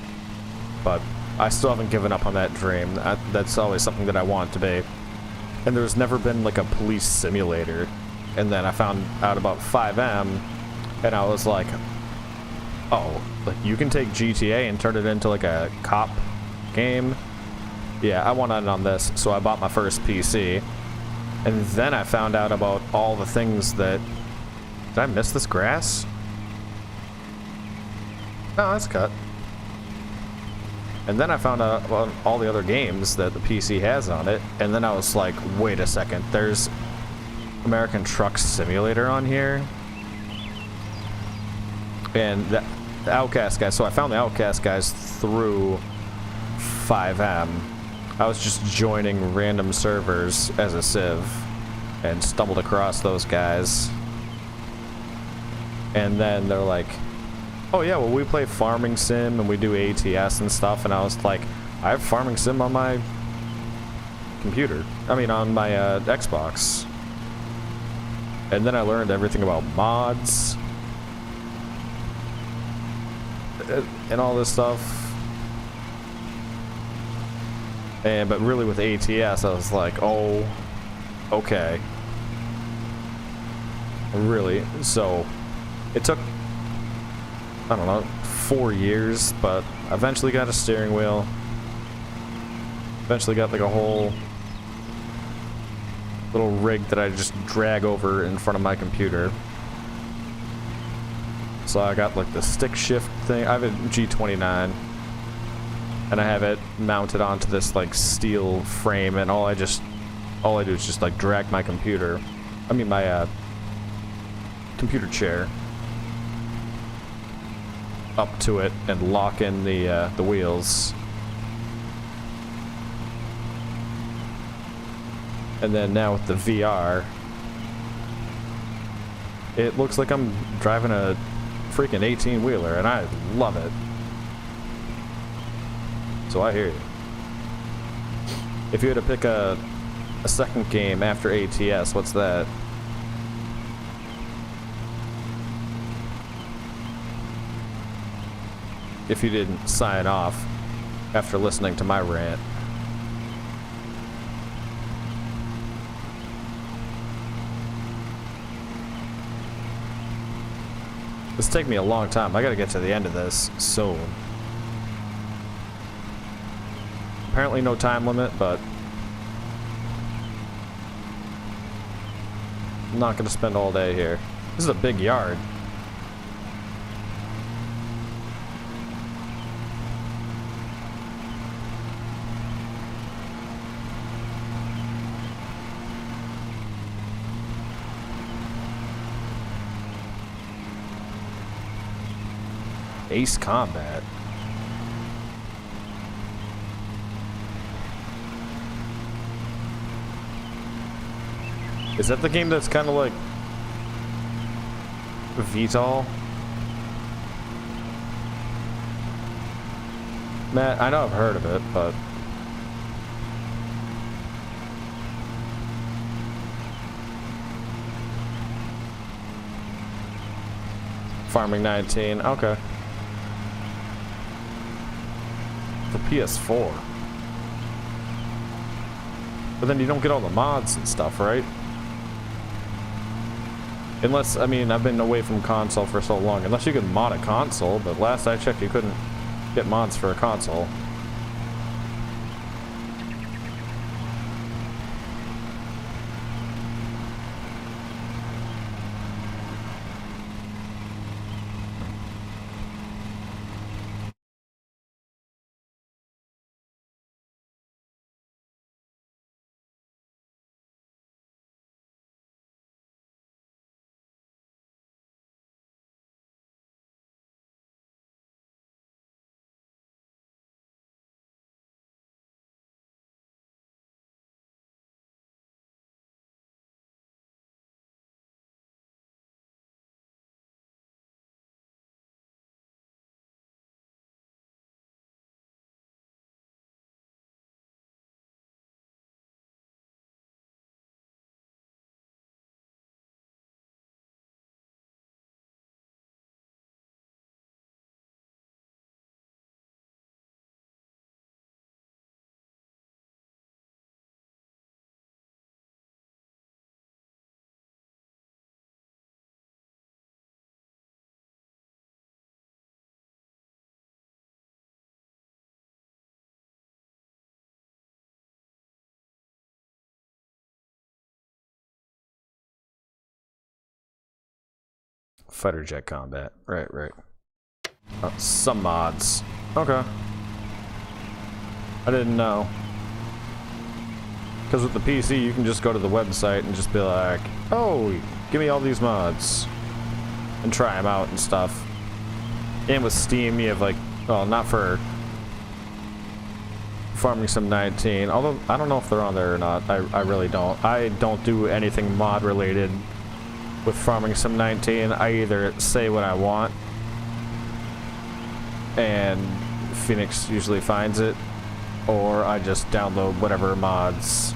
but I still haven't given up on that dream. That's always something that I want to be. And there's never been like a police simulator. And then I found out about 5M, and I was like, oh, like you can take GTA and turn it into like a cop game? Yeah, I want in on this, so I bought my first PC. And then I found out about all the things that... Did I miss this grass? No, that's cut. And then I found out about all the other games that the PC has on it, and then I was like, wait a second, there's American Truck Simulator on here? And the Outcast guys, so I found the Outcast guys through 5M. I was just joining random servers as a civ and stumbled across those guys. And then they're like, oh yeah, well we play Farming Sim and we do ATS and stuff, and I was like, I have Farming Sim on my computer. I mean on my Xbox. And then I learned everything about mods and all this stuff. But really with ATS, I was like, oh, okay. Really? So it took, I don't know, 4 years, but I eventually got a steering wheel. Eventually got like a whole little rig that I just drag over in front of my computer. So I got like the stick shift thing. I have a G29. And I have it mounted onto this like steel frame, and all I do is just like drag my computer. I mean my computer chair up to it and lock in the wheels. And then now with the VR, it looks like I'm driving a freaking 18-wheeler, and I love it. So I hear you. If you had to pick a second game after ATS, what's that? If you didn't sign off after listening to my rant. This take me a long time. I gotta get to the end of this soon. Apparently no time limit, but I'm not gonna spend all day here. This is a big yard. Ace Combat. Is that the game that's kind of like VTOL? Matt, I know I've heard of it, but Farming 19, okay. For PS4. But then you don't get all the mods and stuff, right? Unless, I mean, I've been away from console for so long. Unless you can mod a console, but last I checked you couldn't get mods for a console. Fighter jet combat. Right. Some mods. Okay. I didn't know. Because with the PC, you can just go to the website and just be like, oh, give me all these mods. And try them out and stuff. And with Steam, you have like, well, not for Farming Sim 19. Although, I don't know if they're on there or not. I really don't. I don't do anything mod related with Farming Sim 19. I either say what I want, and Phoenix usually finds it, or I just download whatever mods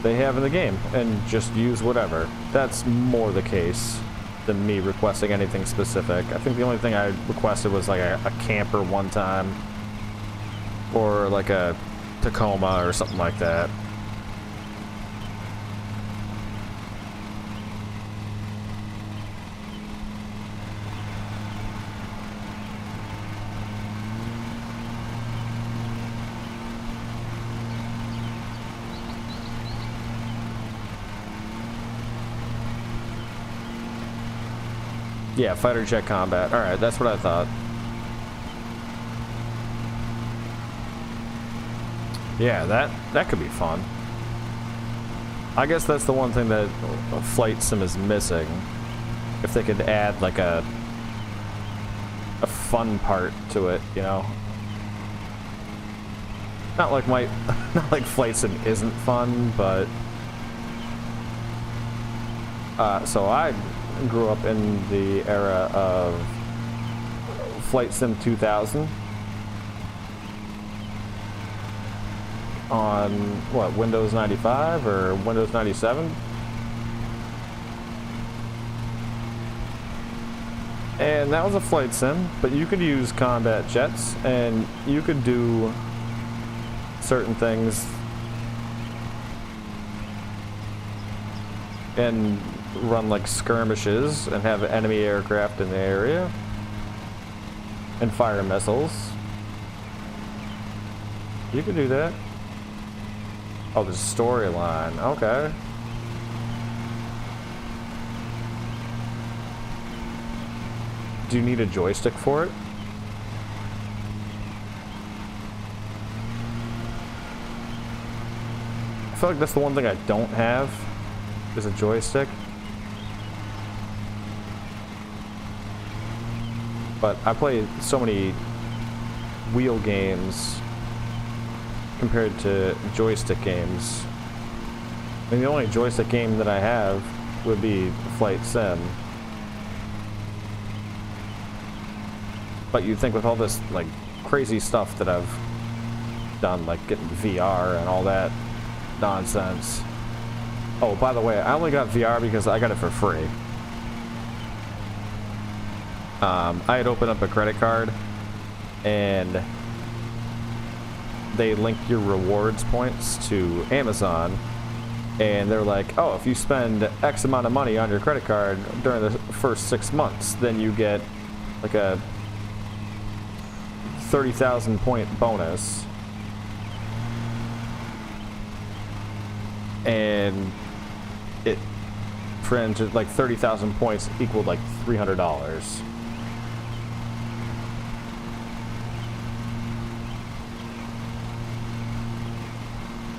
they have in the game and just use whatever. That's more the case than me requesting anything specific. I think the only thing I requested was like a camper one time, or like a Tacoma or something like that. Yeah, fighter jet combat. Alright, that's what I thought. Yeah, that could be fun. I guess that's the one thing that Flight Sim is missing. If they could add like a fun part to it, you know? Not like Flight Sim isn't fun, but so I grew up in the era of Flight Sim 2000. on, what, Windows 95 or Windows 97? And that was a flight sim, but you could use combat jets, and you could do certain things and run like skirmishes and have enemy aircraft in the area and fire missiles. You can do that. Oh, the storyline. Okay. Do you need a joystick for it? I feel like that's the one thing I don't have, is a joystick. But I play so many wheel games compared to joystick games. I mean, the only joystick game that I have would be Flight Sim. But you'd think with all this like crazy stuff that I've done, like getting VR and all that nonsense. Oh, by the way, I only got VR because I got it for free. I had opened up a credit card and they link your rewards points to Amazon, and they're like, oh, if you spend X amount of money on your credit card during the first 6 months, then you get like a 30,000 point bonus. And it, for instance, like 30,000 points equaled like $300.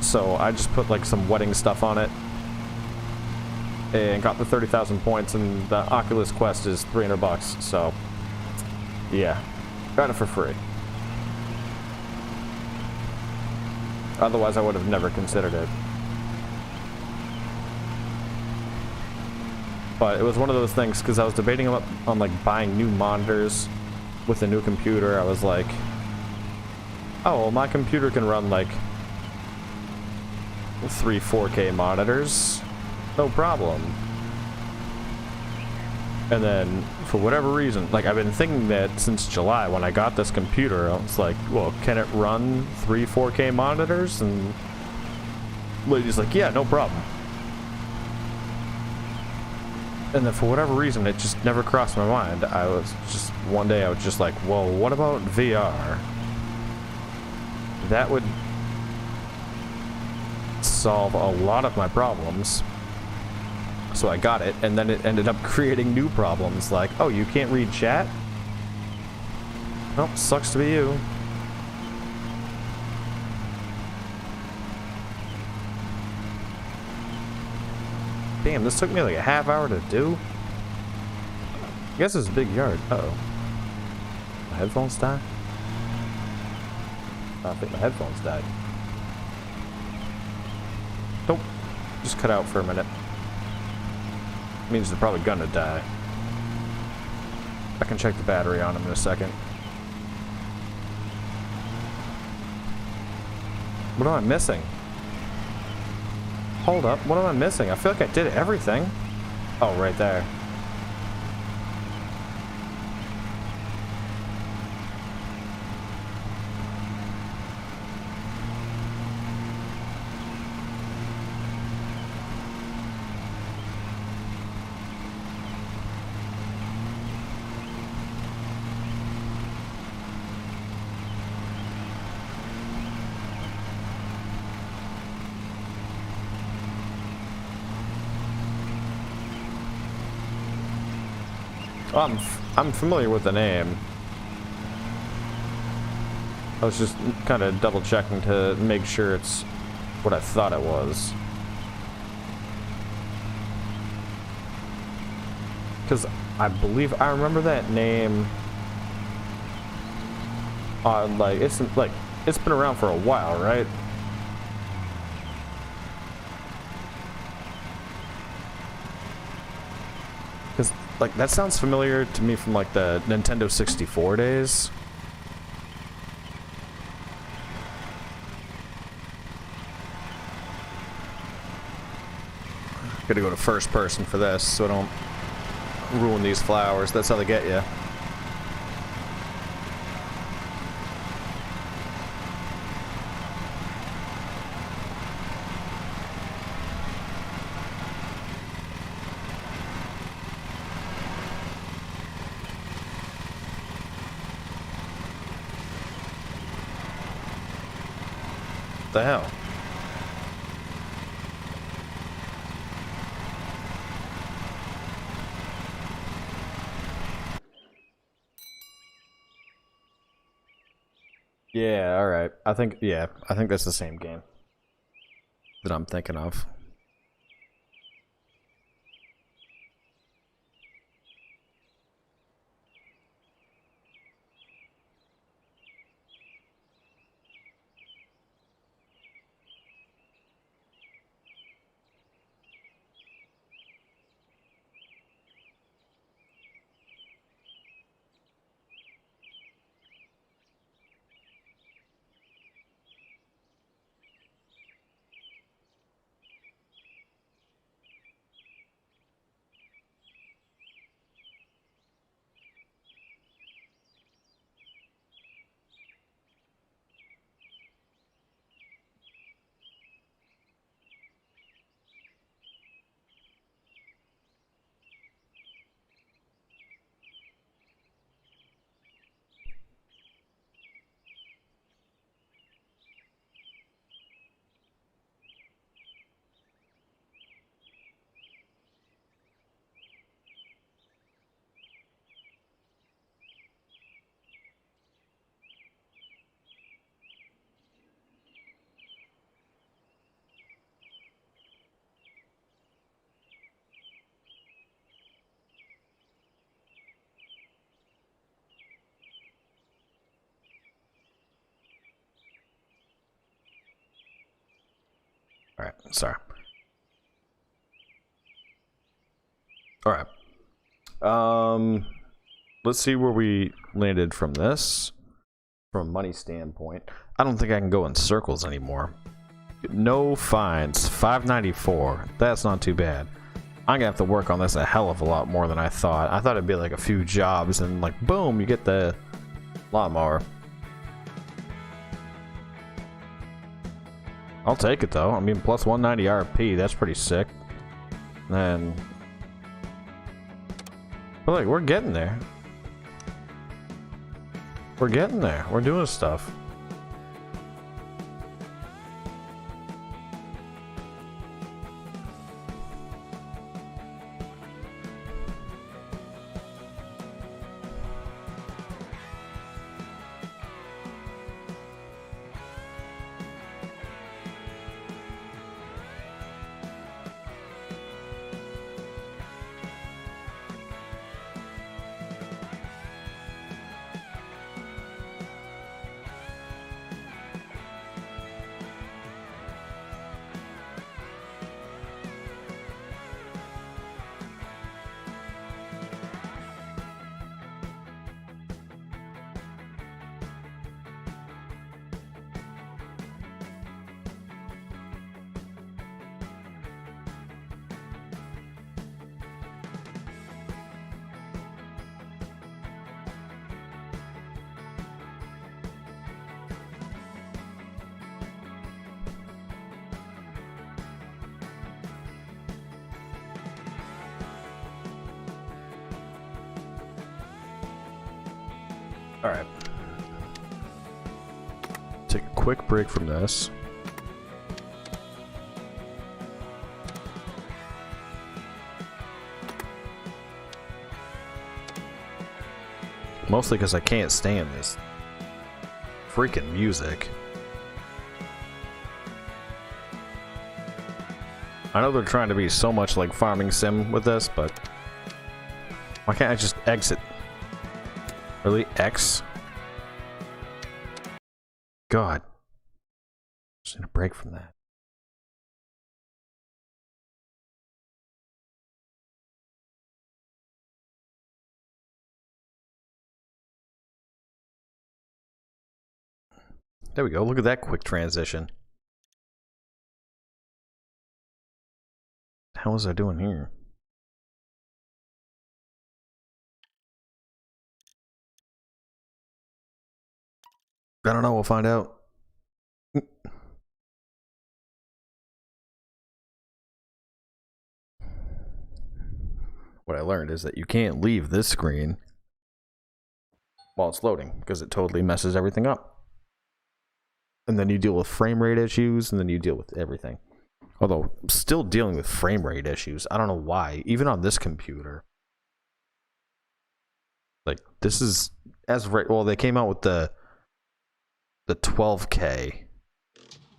So I just put like some wedding stuff on it and got the 30,000 points, and the Oculus Quest is $300. So yeah, got it for free. Otherwise I would have never considered it. But it was one of those things, because I was debating on like buying new monitors with a new computer. I was like, oh, well, my computer can run like 3 4K monitors, no problem. And then for whatever reason, like I've been thinking that since July when I got this computer, I was like, well, can it run 3 4K monitors? And lady's like, yeah, no problem. And then for whatever reason, it just never crossed my mind. I was just, one day I was just like, well, what about VR? That would solve a lot of my problems. So I got it, and then it ended up creating new problems, like, oh, you can't read chat? Well, sucks to be you. Damn, this took me like a half hour to do? I guess it's a big yard. Uh-oh. My headphones died? I think my headphones died. Nope. Just cut out for a minute. Means they're probably gonna die. I can check the battery on them in a second. What am I missing? Hold up, what am I missing? I feel like I did everything. Oh, right there. I'm familiar with the name. I was just kind of double checking to make sure it's what I thought it was. Because I believe I remember that name on like it's been around for a while, right? Because like that sounds familiar to me from like the Nintendo 64 days. Gotta go to first person for this, so I don't ruin these flowers. That's how they get you. What the hell? Yeah, alright. I think that's the same game that I'm thinking of. Alright, sorry. Alright. Let's see where we landed from this. From a money standpoint. I don't think I can go in circles anymore. No fines. 594. That's not too bad. I'm gonna have to work on this a hell of a lot more than I thought. I thought it'd be like a few jobs and like boom, you get the lawnmower. I'll take it though. I mean, plus 190 RP, that's pretty sick. And but like, we're getting there. We're getting there. We're doing stuff. Alright. Take a quick break from this. Mostly because I can't stand this freaking music. I know they're trying to be so much like Farming Sim with this, but why can't I just exit? Really? X? God. Just need a break from that. There we go. Look at that quick transition. hell was I doing here? I don't know, we'll find out. What I learned is that you can't leave this screen while it's loading because it totally messes everything up. And then you deal with frame rate issues, and then you deal with everything. Although, I'm still dealing with frame rate issues. I don't know why. Even on this computer. Like, this is... Well, they came out with the 12K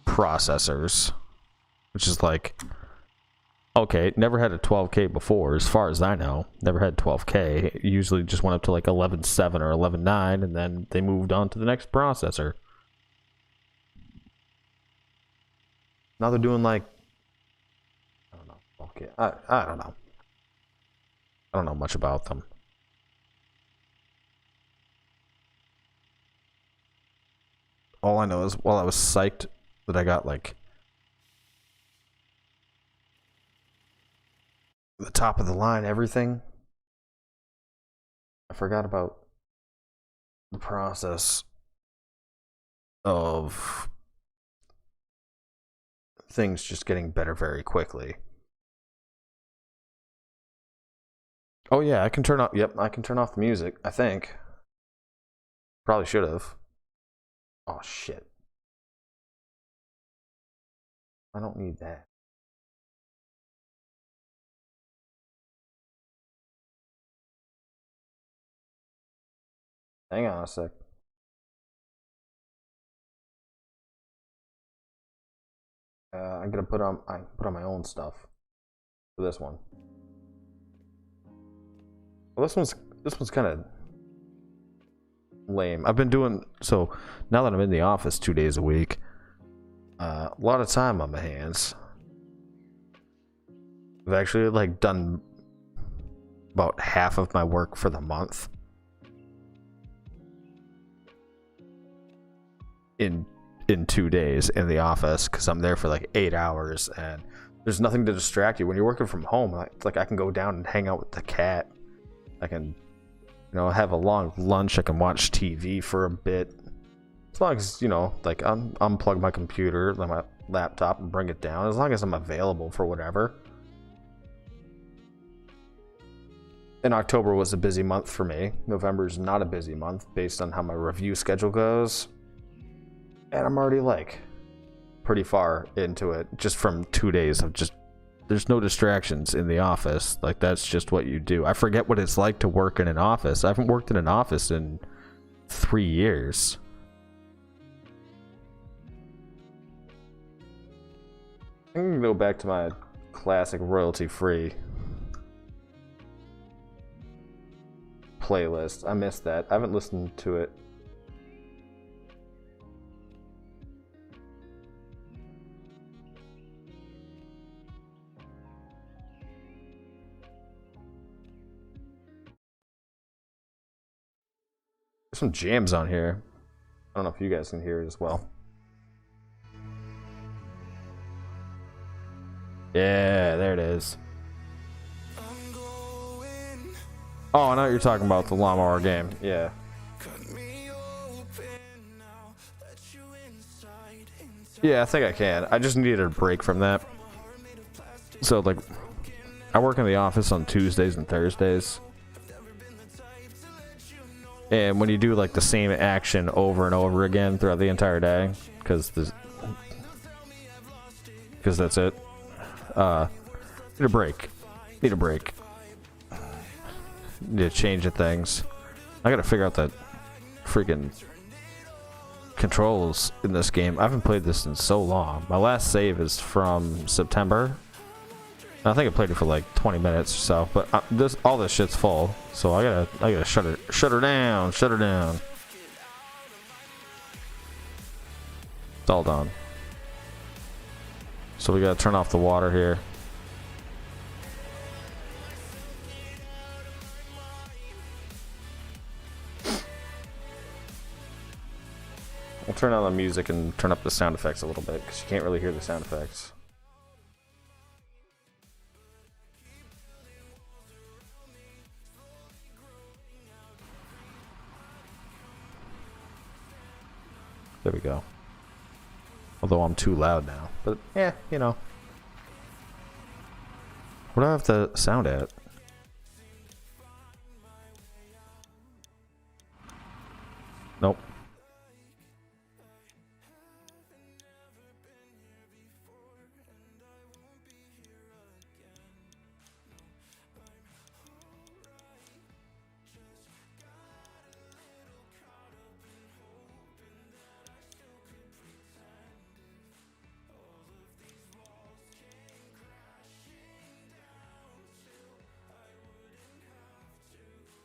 processors. Which is like... Okay, never had a 12K before, as far as I know. Never had 12K. It usually just went up to like 11.7 or 11.9, and then they moved on to the next processor. Now they're doing like... I don't know. Okay, I don't know. I don't know much about them. All I know is, while I was psyched that I got like... the top of the line everything, I forgot about the process of things just getting better very quickly. Oh yeah, I can turn off, yep, I can turn off the music, I think. Probably should have. Oh shit. I don't need that. Hang on a sec. I'm gonna put on my own stuff for this one. Well, this one's kind of lame. I've been doing so now that I'm in the office 2 days a week. A lot of time on my hands. I've actually like done about half of my work for the month in 2 days in the office because I'm there for like 8 hours and there's nothing to distract you when you're working from home. Like I can go down and hang out with the cat. I can, have a long lunch. I can watch TV for a bit. As long as, like unplug my computer, like my laptop and bring it down. As long as I'm available for whatever. And October was a busy month for me. November's not a busy month based on how my review schedule goes. And I'm already like pretty far into it just from 2 days of just, there's no distractions in the office. Like that's just what you do. I forget what it's like to work in an office. I haven't worked in an office in 3 years. I'm gonna go back to my classic royalty-free playlist. I missed that. I haven't listened to it. There's some jams on here. I don't know if you guys can hear it as well. Yeah, there it is. Oh, I know what you're talking about, the lawnmower game. Yeah. Yeah, I think I can. I just needed a break from that. So, like, I work in the office on Tuesdays and Thursdays. And when you do, like, the same action over and over again throughout the entire day, because that's it. Need a break. Need to change the things. I gotta figure out that freaking controls in this game. I haven't played this in so long. My last save is from September. I think I played it for like 20 minutes or so, but all this shit's full, so I gotta shut her down. It's all done. So we gotta turn off the water here. I'll turn on the music and turn up the sound effects a little bit because you can't really hear the sound effects. There we go. Although I'm too loud now. But, yeah, you know. What do I have the sound at? Nope.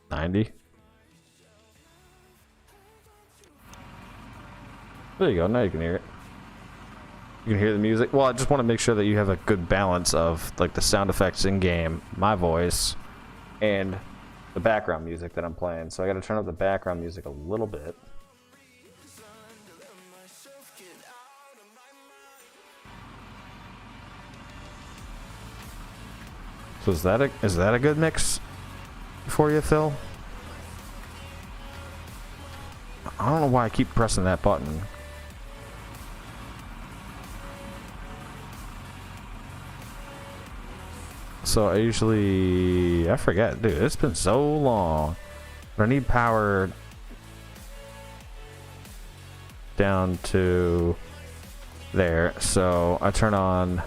$90. There you go, now you can hear it. You can hear the music. Well, I just want to make sure that you have a good balance of like the sound effects in game, my voice, and the background music that I'm playing. So I gotta turn up the background music a little bit. So is that a good mix for you, Phil? I don't know why I keep pressing that button. So I forget, dude, it's been so long. But I need power down to there, so I turn on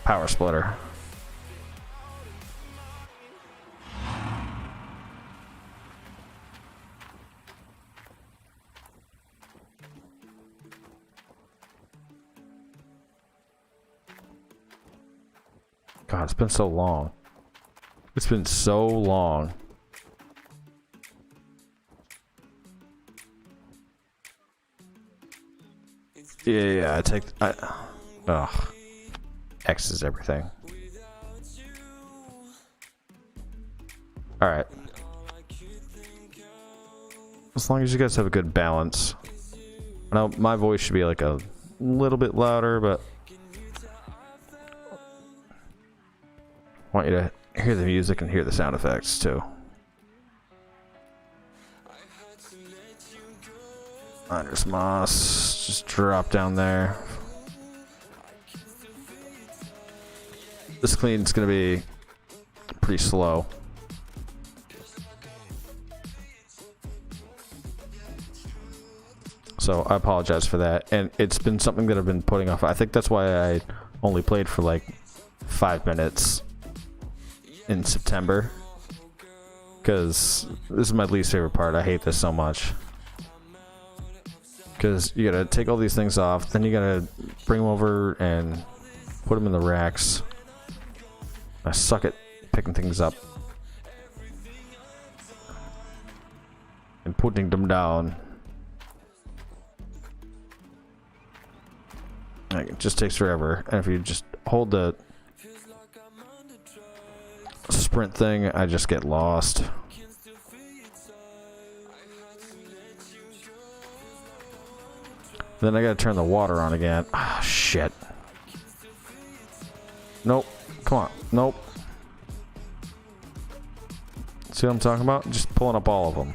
power splitter. God, it's been so long. It's been so long. Yeah, ugh. X is everything. Alright. As long as you guys have a good balance. I know my voice should be like a little bit louder, but I want you to hear the music and hear the sound effects too. There's moss. Just drop down there. This clean's gonna be pretty slow. So I apologize for that. And it's been something that I've been putting off. I think that's why I only played for like 5 minutes in September. Because this is my least favorite part. I hate this so much. Because you gotta take all these things off, then you gotta bring them over and put them in the racks. I suck at picking things up and putting them down. Like, it just takes forever. And if you just hold the sprint thing, I just get lost. Then I gotta turn the water on again. Ah, shit. Nope. Come on. Nope. See what I'm talking about? Just pulling up all of them.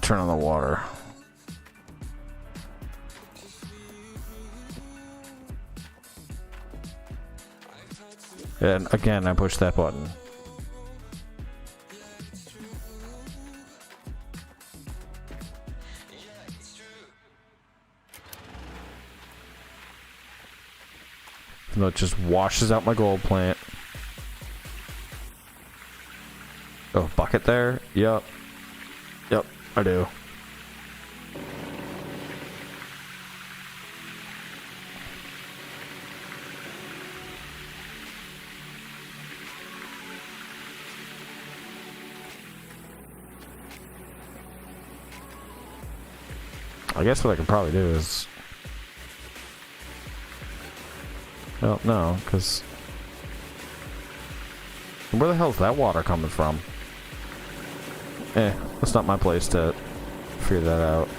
Turn on the water. And again, I push that button. And it just washes out my gold plant. Oh, bucket there? Yep. Yep, I do. I guess what I could probably do is... Well, no, because... Where the hell is that water coming from? That's not my place to figure that out.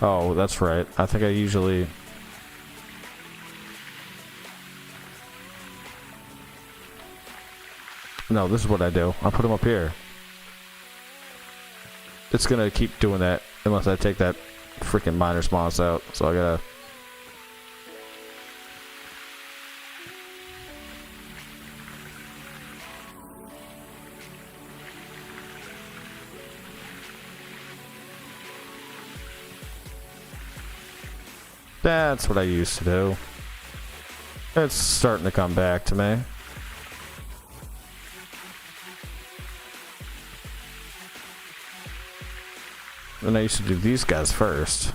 Oh, that's right. I think I usually... No, this is what I do. I put them up here. It's gonna keep doing that unless I take that freaking miner spawns out. So I gotta... That's what I used to do. It's starting to come back to me. And I used to do these guys first.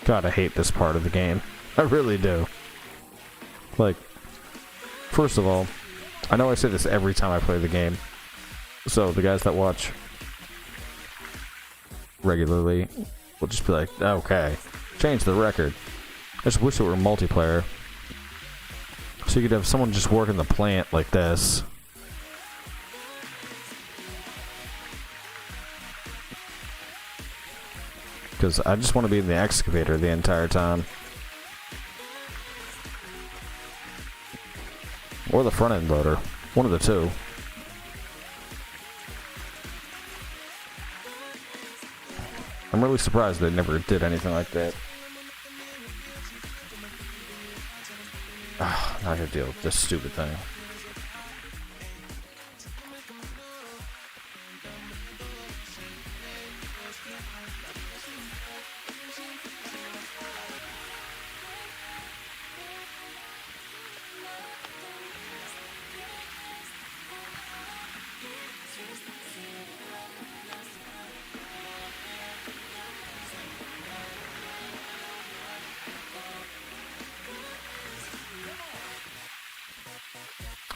God, I hate this part of the game. I really do. Like, first of all, I know I say this every time I play the game. So the guys that watch regularly will just be like, okay, change the record. I just wish it were multiplayer. So you could have someone just working the plant like this. Because I just want to be in the excavator the entire time. Or the front end loader. One of the two. I'm really surprised they never did anything like that. Now I gotta deal with this stupid thing.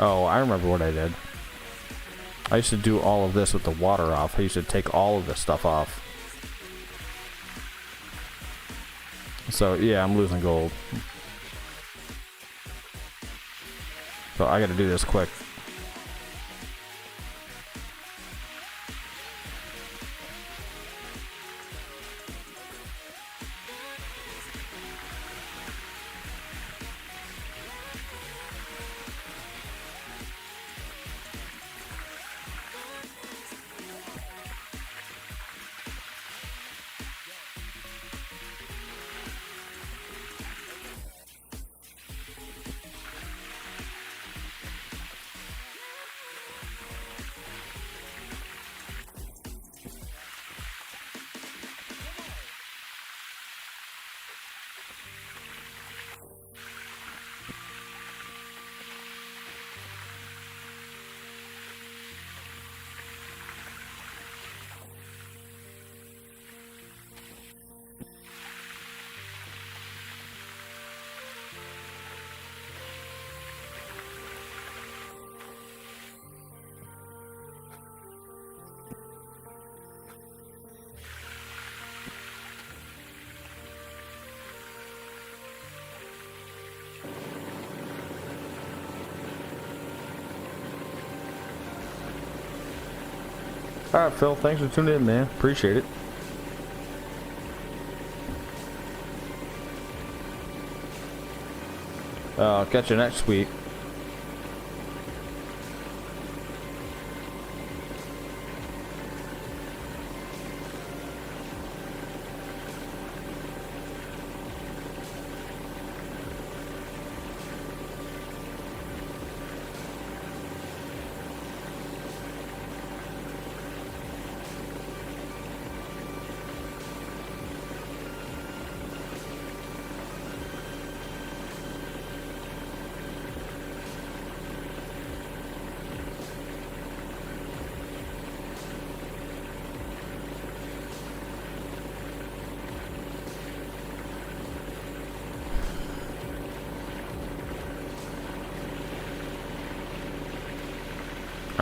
Oh, I remember what I did. I used to do all of this with the water off. I used to take all of this stuff off. So, yeah, I'm losing gold. So I gotta do this quick. Alright, Phil, thanks for tuning in, man. Appreciate it. I'll catch you next week.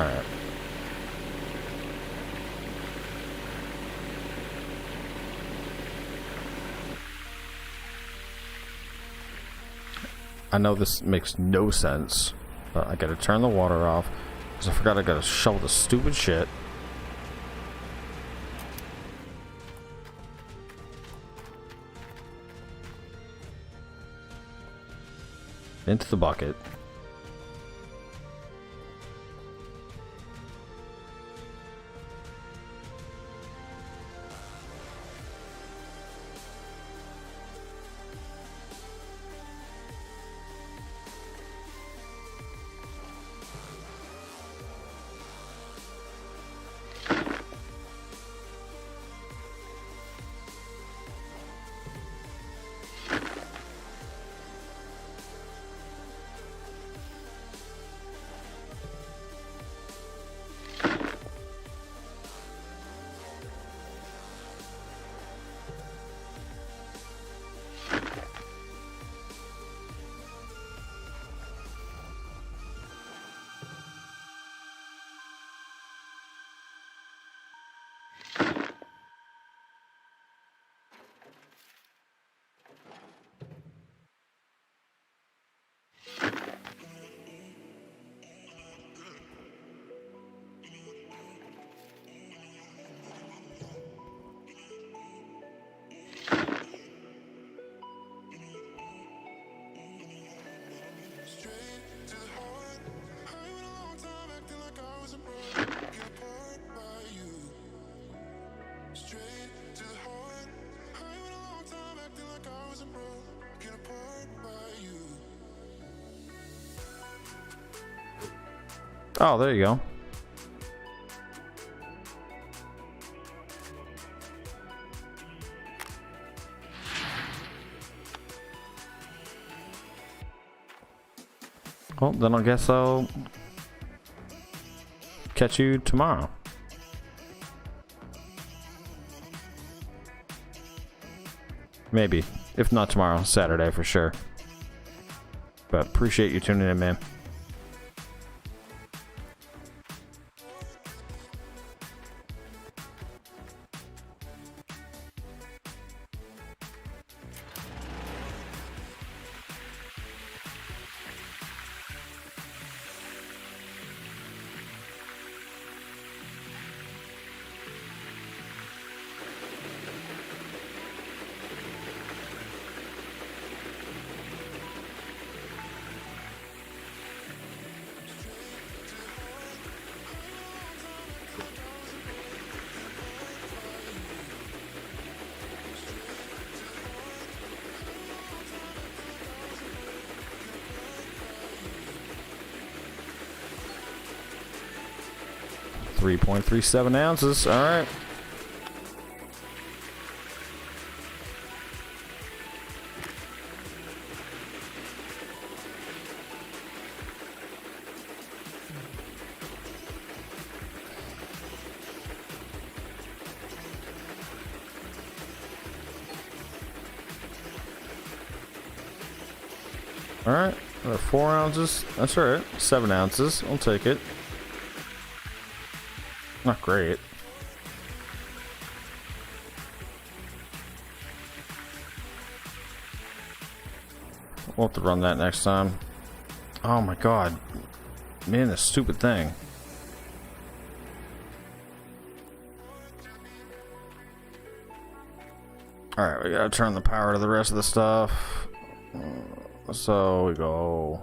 Alright. I know this makes no sense, but I gotta turn the water off because I forgot I gotta shovel the stupid shit. Into the bucket. Oh, there you go. Well, then I guess I'll catch you tomorrow. Maybe. If not tomorrow, Saturday for sure. But appreciate you tuning in, man. .37 ounces. All right. Alright, 4 ounces. That's alright. 7 ounces. I'll take it. Not great. We'll have to run that next time. Oh my god. Man, this stupid thing. Alright, we gotta turn the power to the rest of the stuff. So we go.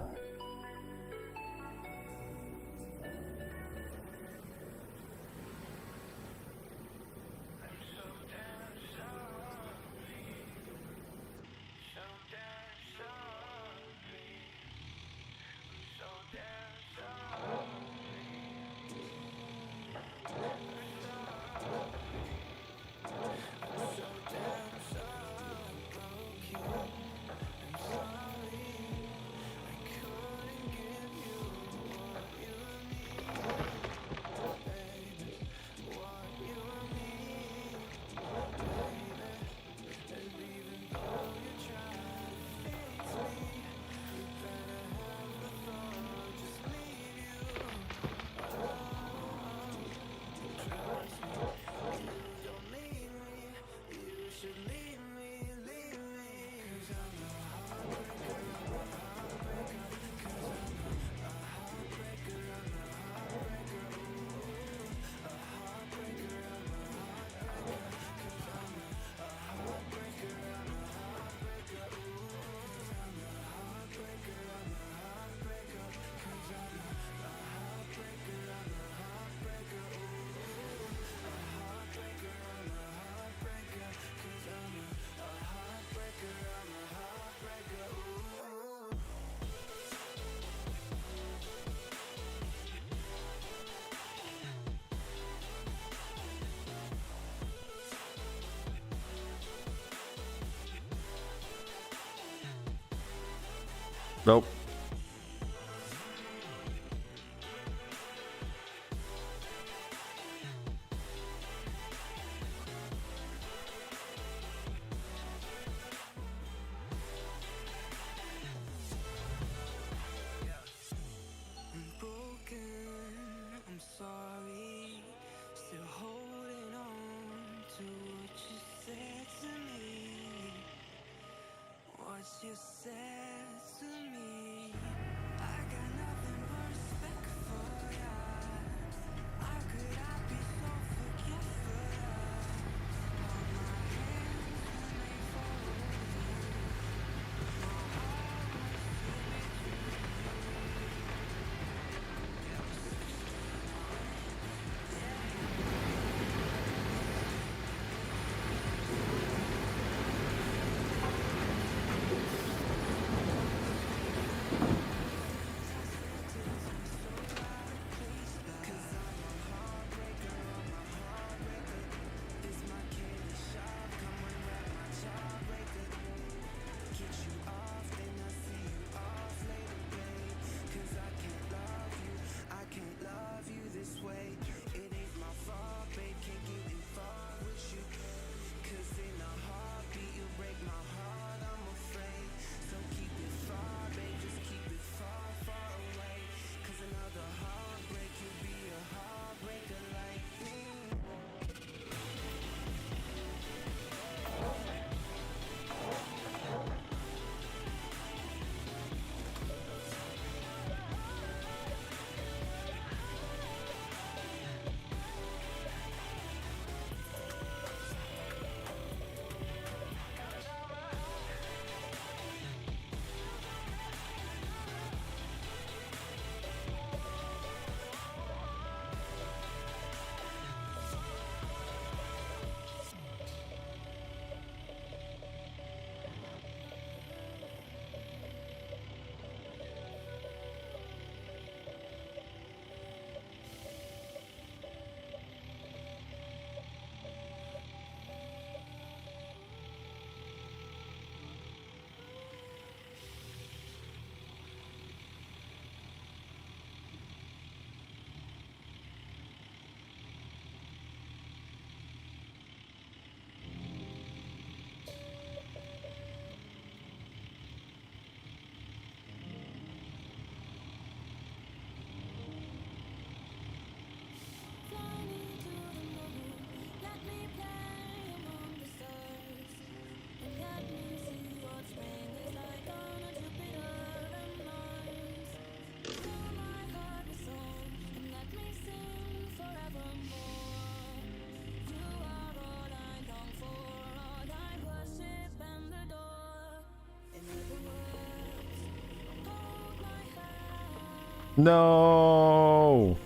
Nope. You said to me, I got nothing but respect for ya. How could I be so forgetful? All my hands were made for holding. My heart wants to be No.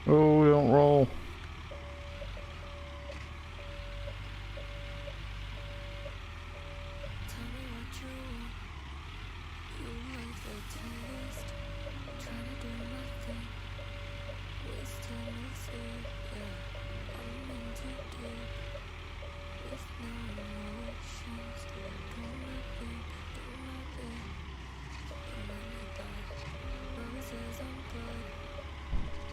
Oh, don't roll. Tell me what you want. You like the taste. Trying to do nothing. Wasting it, yeah. I'm in too deep. With no emotions. Do nothing, do nothing. You make me die. Roses on blood.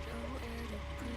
Nowhere to go.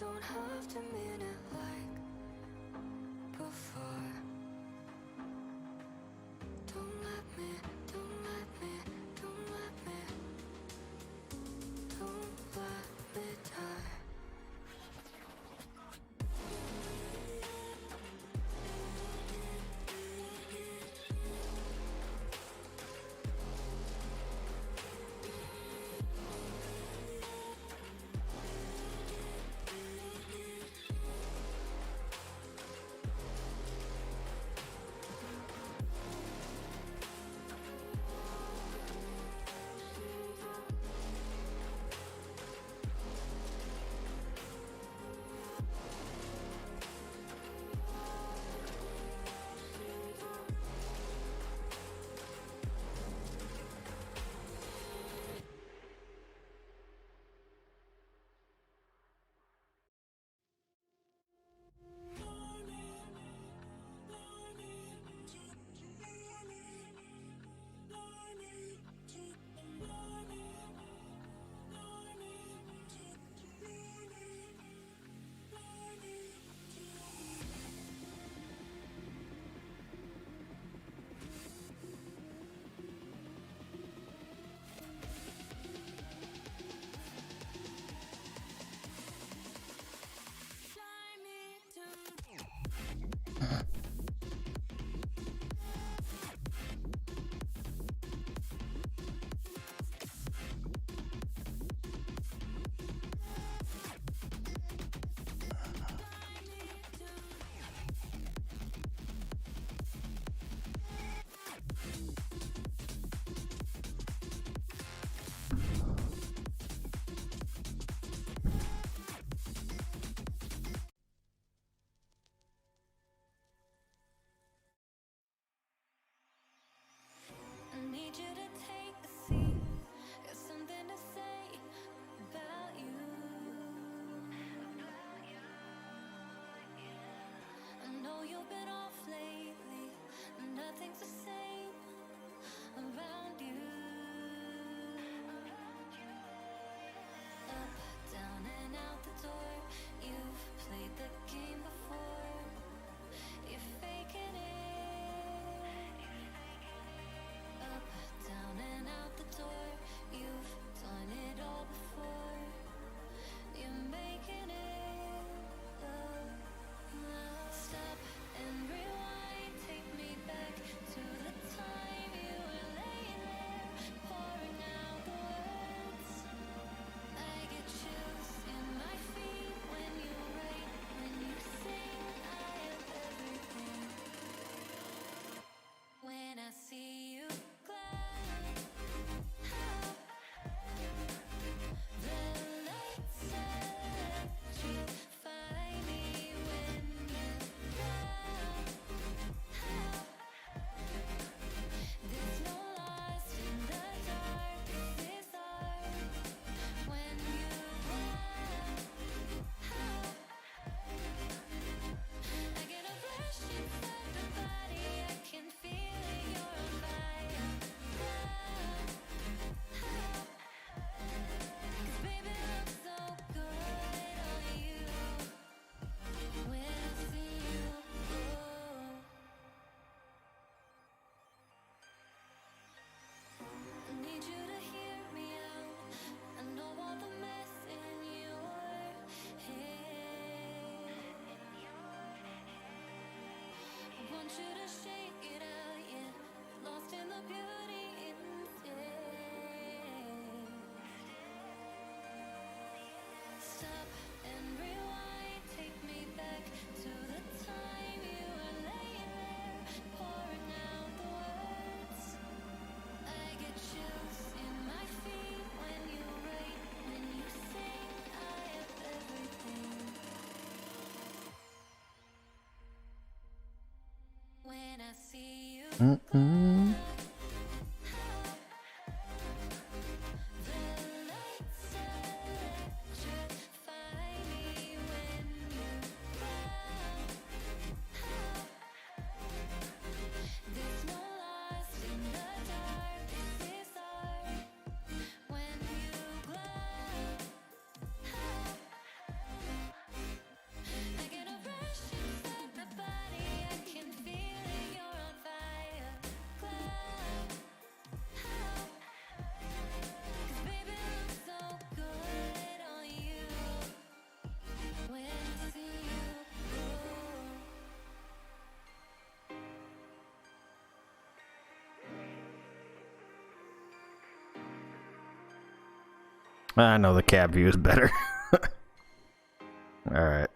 don't have to mean it like before. Don't let me, don't let me, don't let me, don't let me die. I need you to take a seat. Got something to say about you. I know you've been off lately. Nothing's the same around you. Up, down, and out the door. You've played the game before. You're faking it. Up, down, and out the door. You've done it all before. You're making it up now. Stop and rewind. Take me back to the time you were laying there, pouring out the words. I get chills in my feet when you write, when you sing. I have everything. When I see you glide out, the lights electrify me. When you're down out, there's no lost in the dark. This is art. When you glide out, I get a rush inside my body. I can feel it. You're on fire. Down out, 'cause baby looks so good on you. When I see you go. I need you to hear me out. I know all the mess in your head. I want you to shake it out, yeah. Lost in the beauty instead. Stop and rewind. Take me back to the time you were laying there, pouring out the words. I get chills in my feet when you write, when you sing. I have everything. When I see you glide out, the lights electrify me. When you're down out, there's no lost in the dark. This is art. When you glide out, I know the cab view is better. Alright.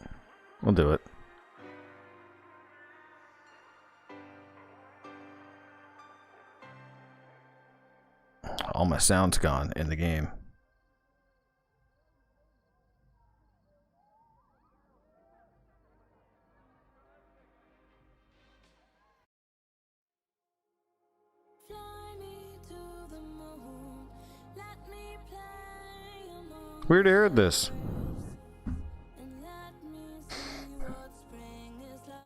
We'll do it. All my sound's gone in the game. Fly me to the moon, let me play among Weird to hear this. and let me see what spring is like.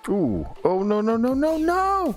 Ooh. Oh, no, no, no, no, no!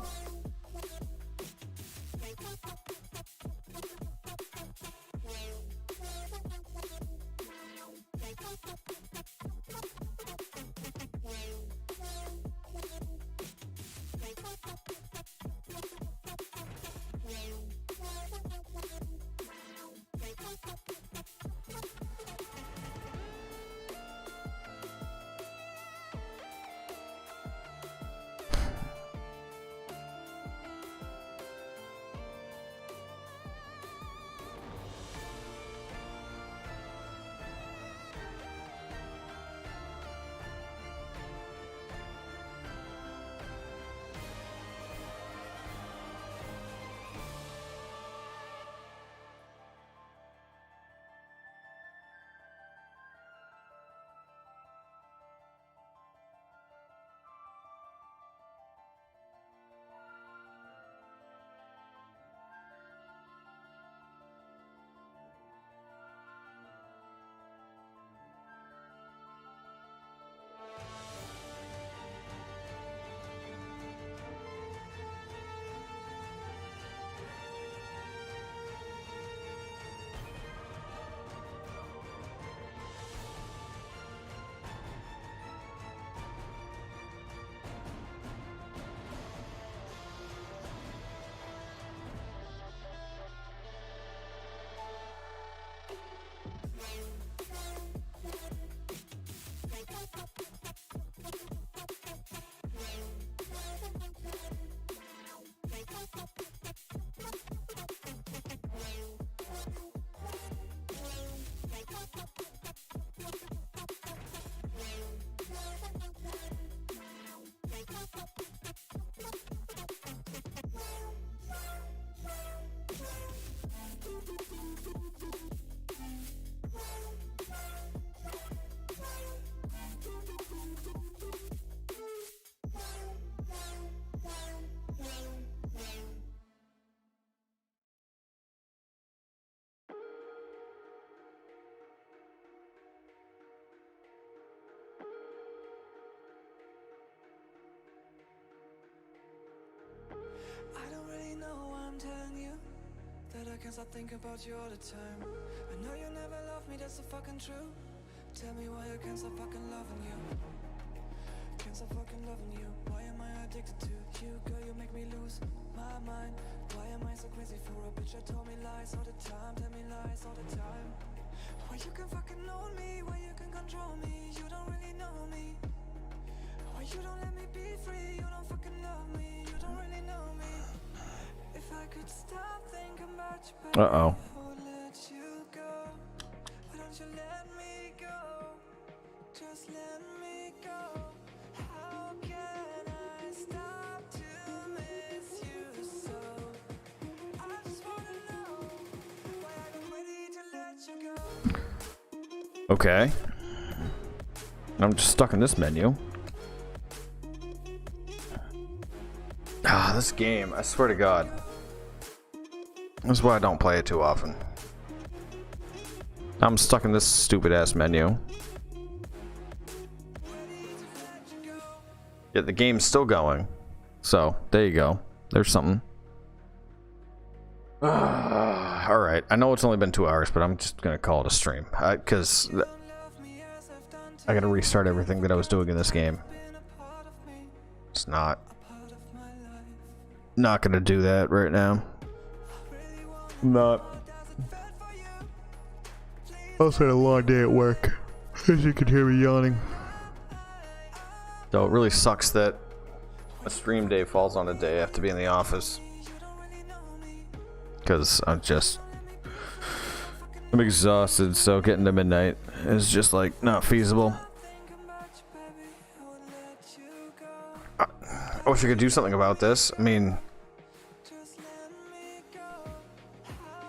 I don't really know why I'm telling you that I can't stop thinking about you all the time. I know you never loved me, that's so fucking true. Tell me why I can't stop fucking loving you. Can't stop fucking loving you. Why am I addicted to you? Girl, you make me lose my mind. Why am I so crazy for a bitch that told me lies all the time? Tell me lies all the time. Why you can fucking own me? Why you can control me? You don't really know me. Why you don't let me be free? You don't fucking love me. You don't really know me. If I could stop thinking about you, baby, Uh-oh. I would let you go. Why don't you let me go? Just let me go. How can I stop to miss you so? I just wanna know why I'm ready to let you go. Okay. And I'm just stuck in this menu. Ah, this game, I swear to God. That's why I don't play it too often. I'm stuck in this stupid ass menu. Yet the game's still going. So, there you go. There's something. Alright, I know it's only been 2 hours, but I'm just gonna call it a stream. Because I gotta restart everything that I was doing in this game. It's not gonna do that right now. Not. I also had a long day at work, as you can hear me yawning. So it really sucks that a stream day falls on a day I have to be in the office. Because I'm exhausted, so getting to midnight is just like not feasible. I wish I could do something about this. I mean,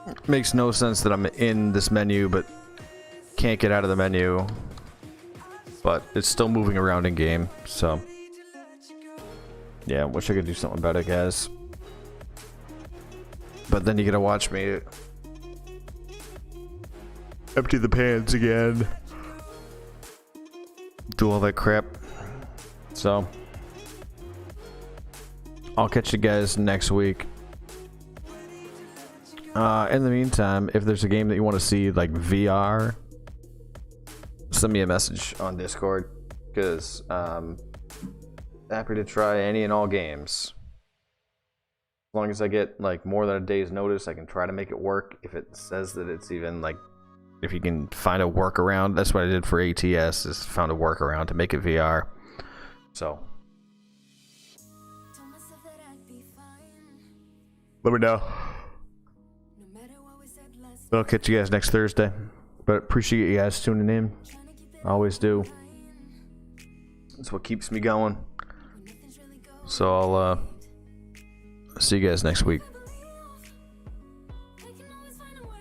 it makes no sense that I'm in this menu but can't get out of the menu. But it's still moving around in game, so yeah, wish I could do something about it, guys. But then you gotta watch me empty the pans again, do all that crap. So I'll catch you guys next week. In the meantime, if there's a game that you want to see like VR, send me a message on Discord, because happy to try any and all games. As long as I get like more than a day's notice, I can try to make it work. If it says that it's even like, if you can find a workaround, that's what I did for ATS, is found a workaround to make it VR. So let me know. I'll catch you guys next Thursday. But appreciate you guys tuning in. I always do. That's what keeps me going. So I'll see you guys next week.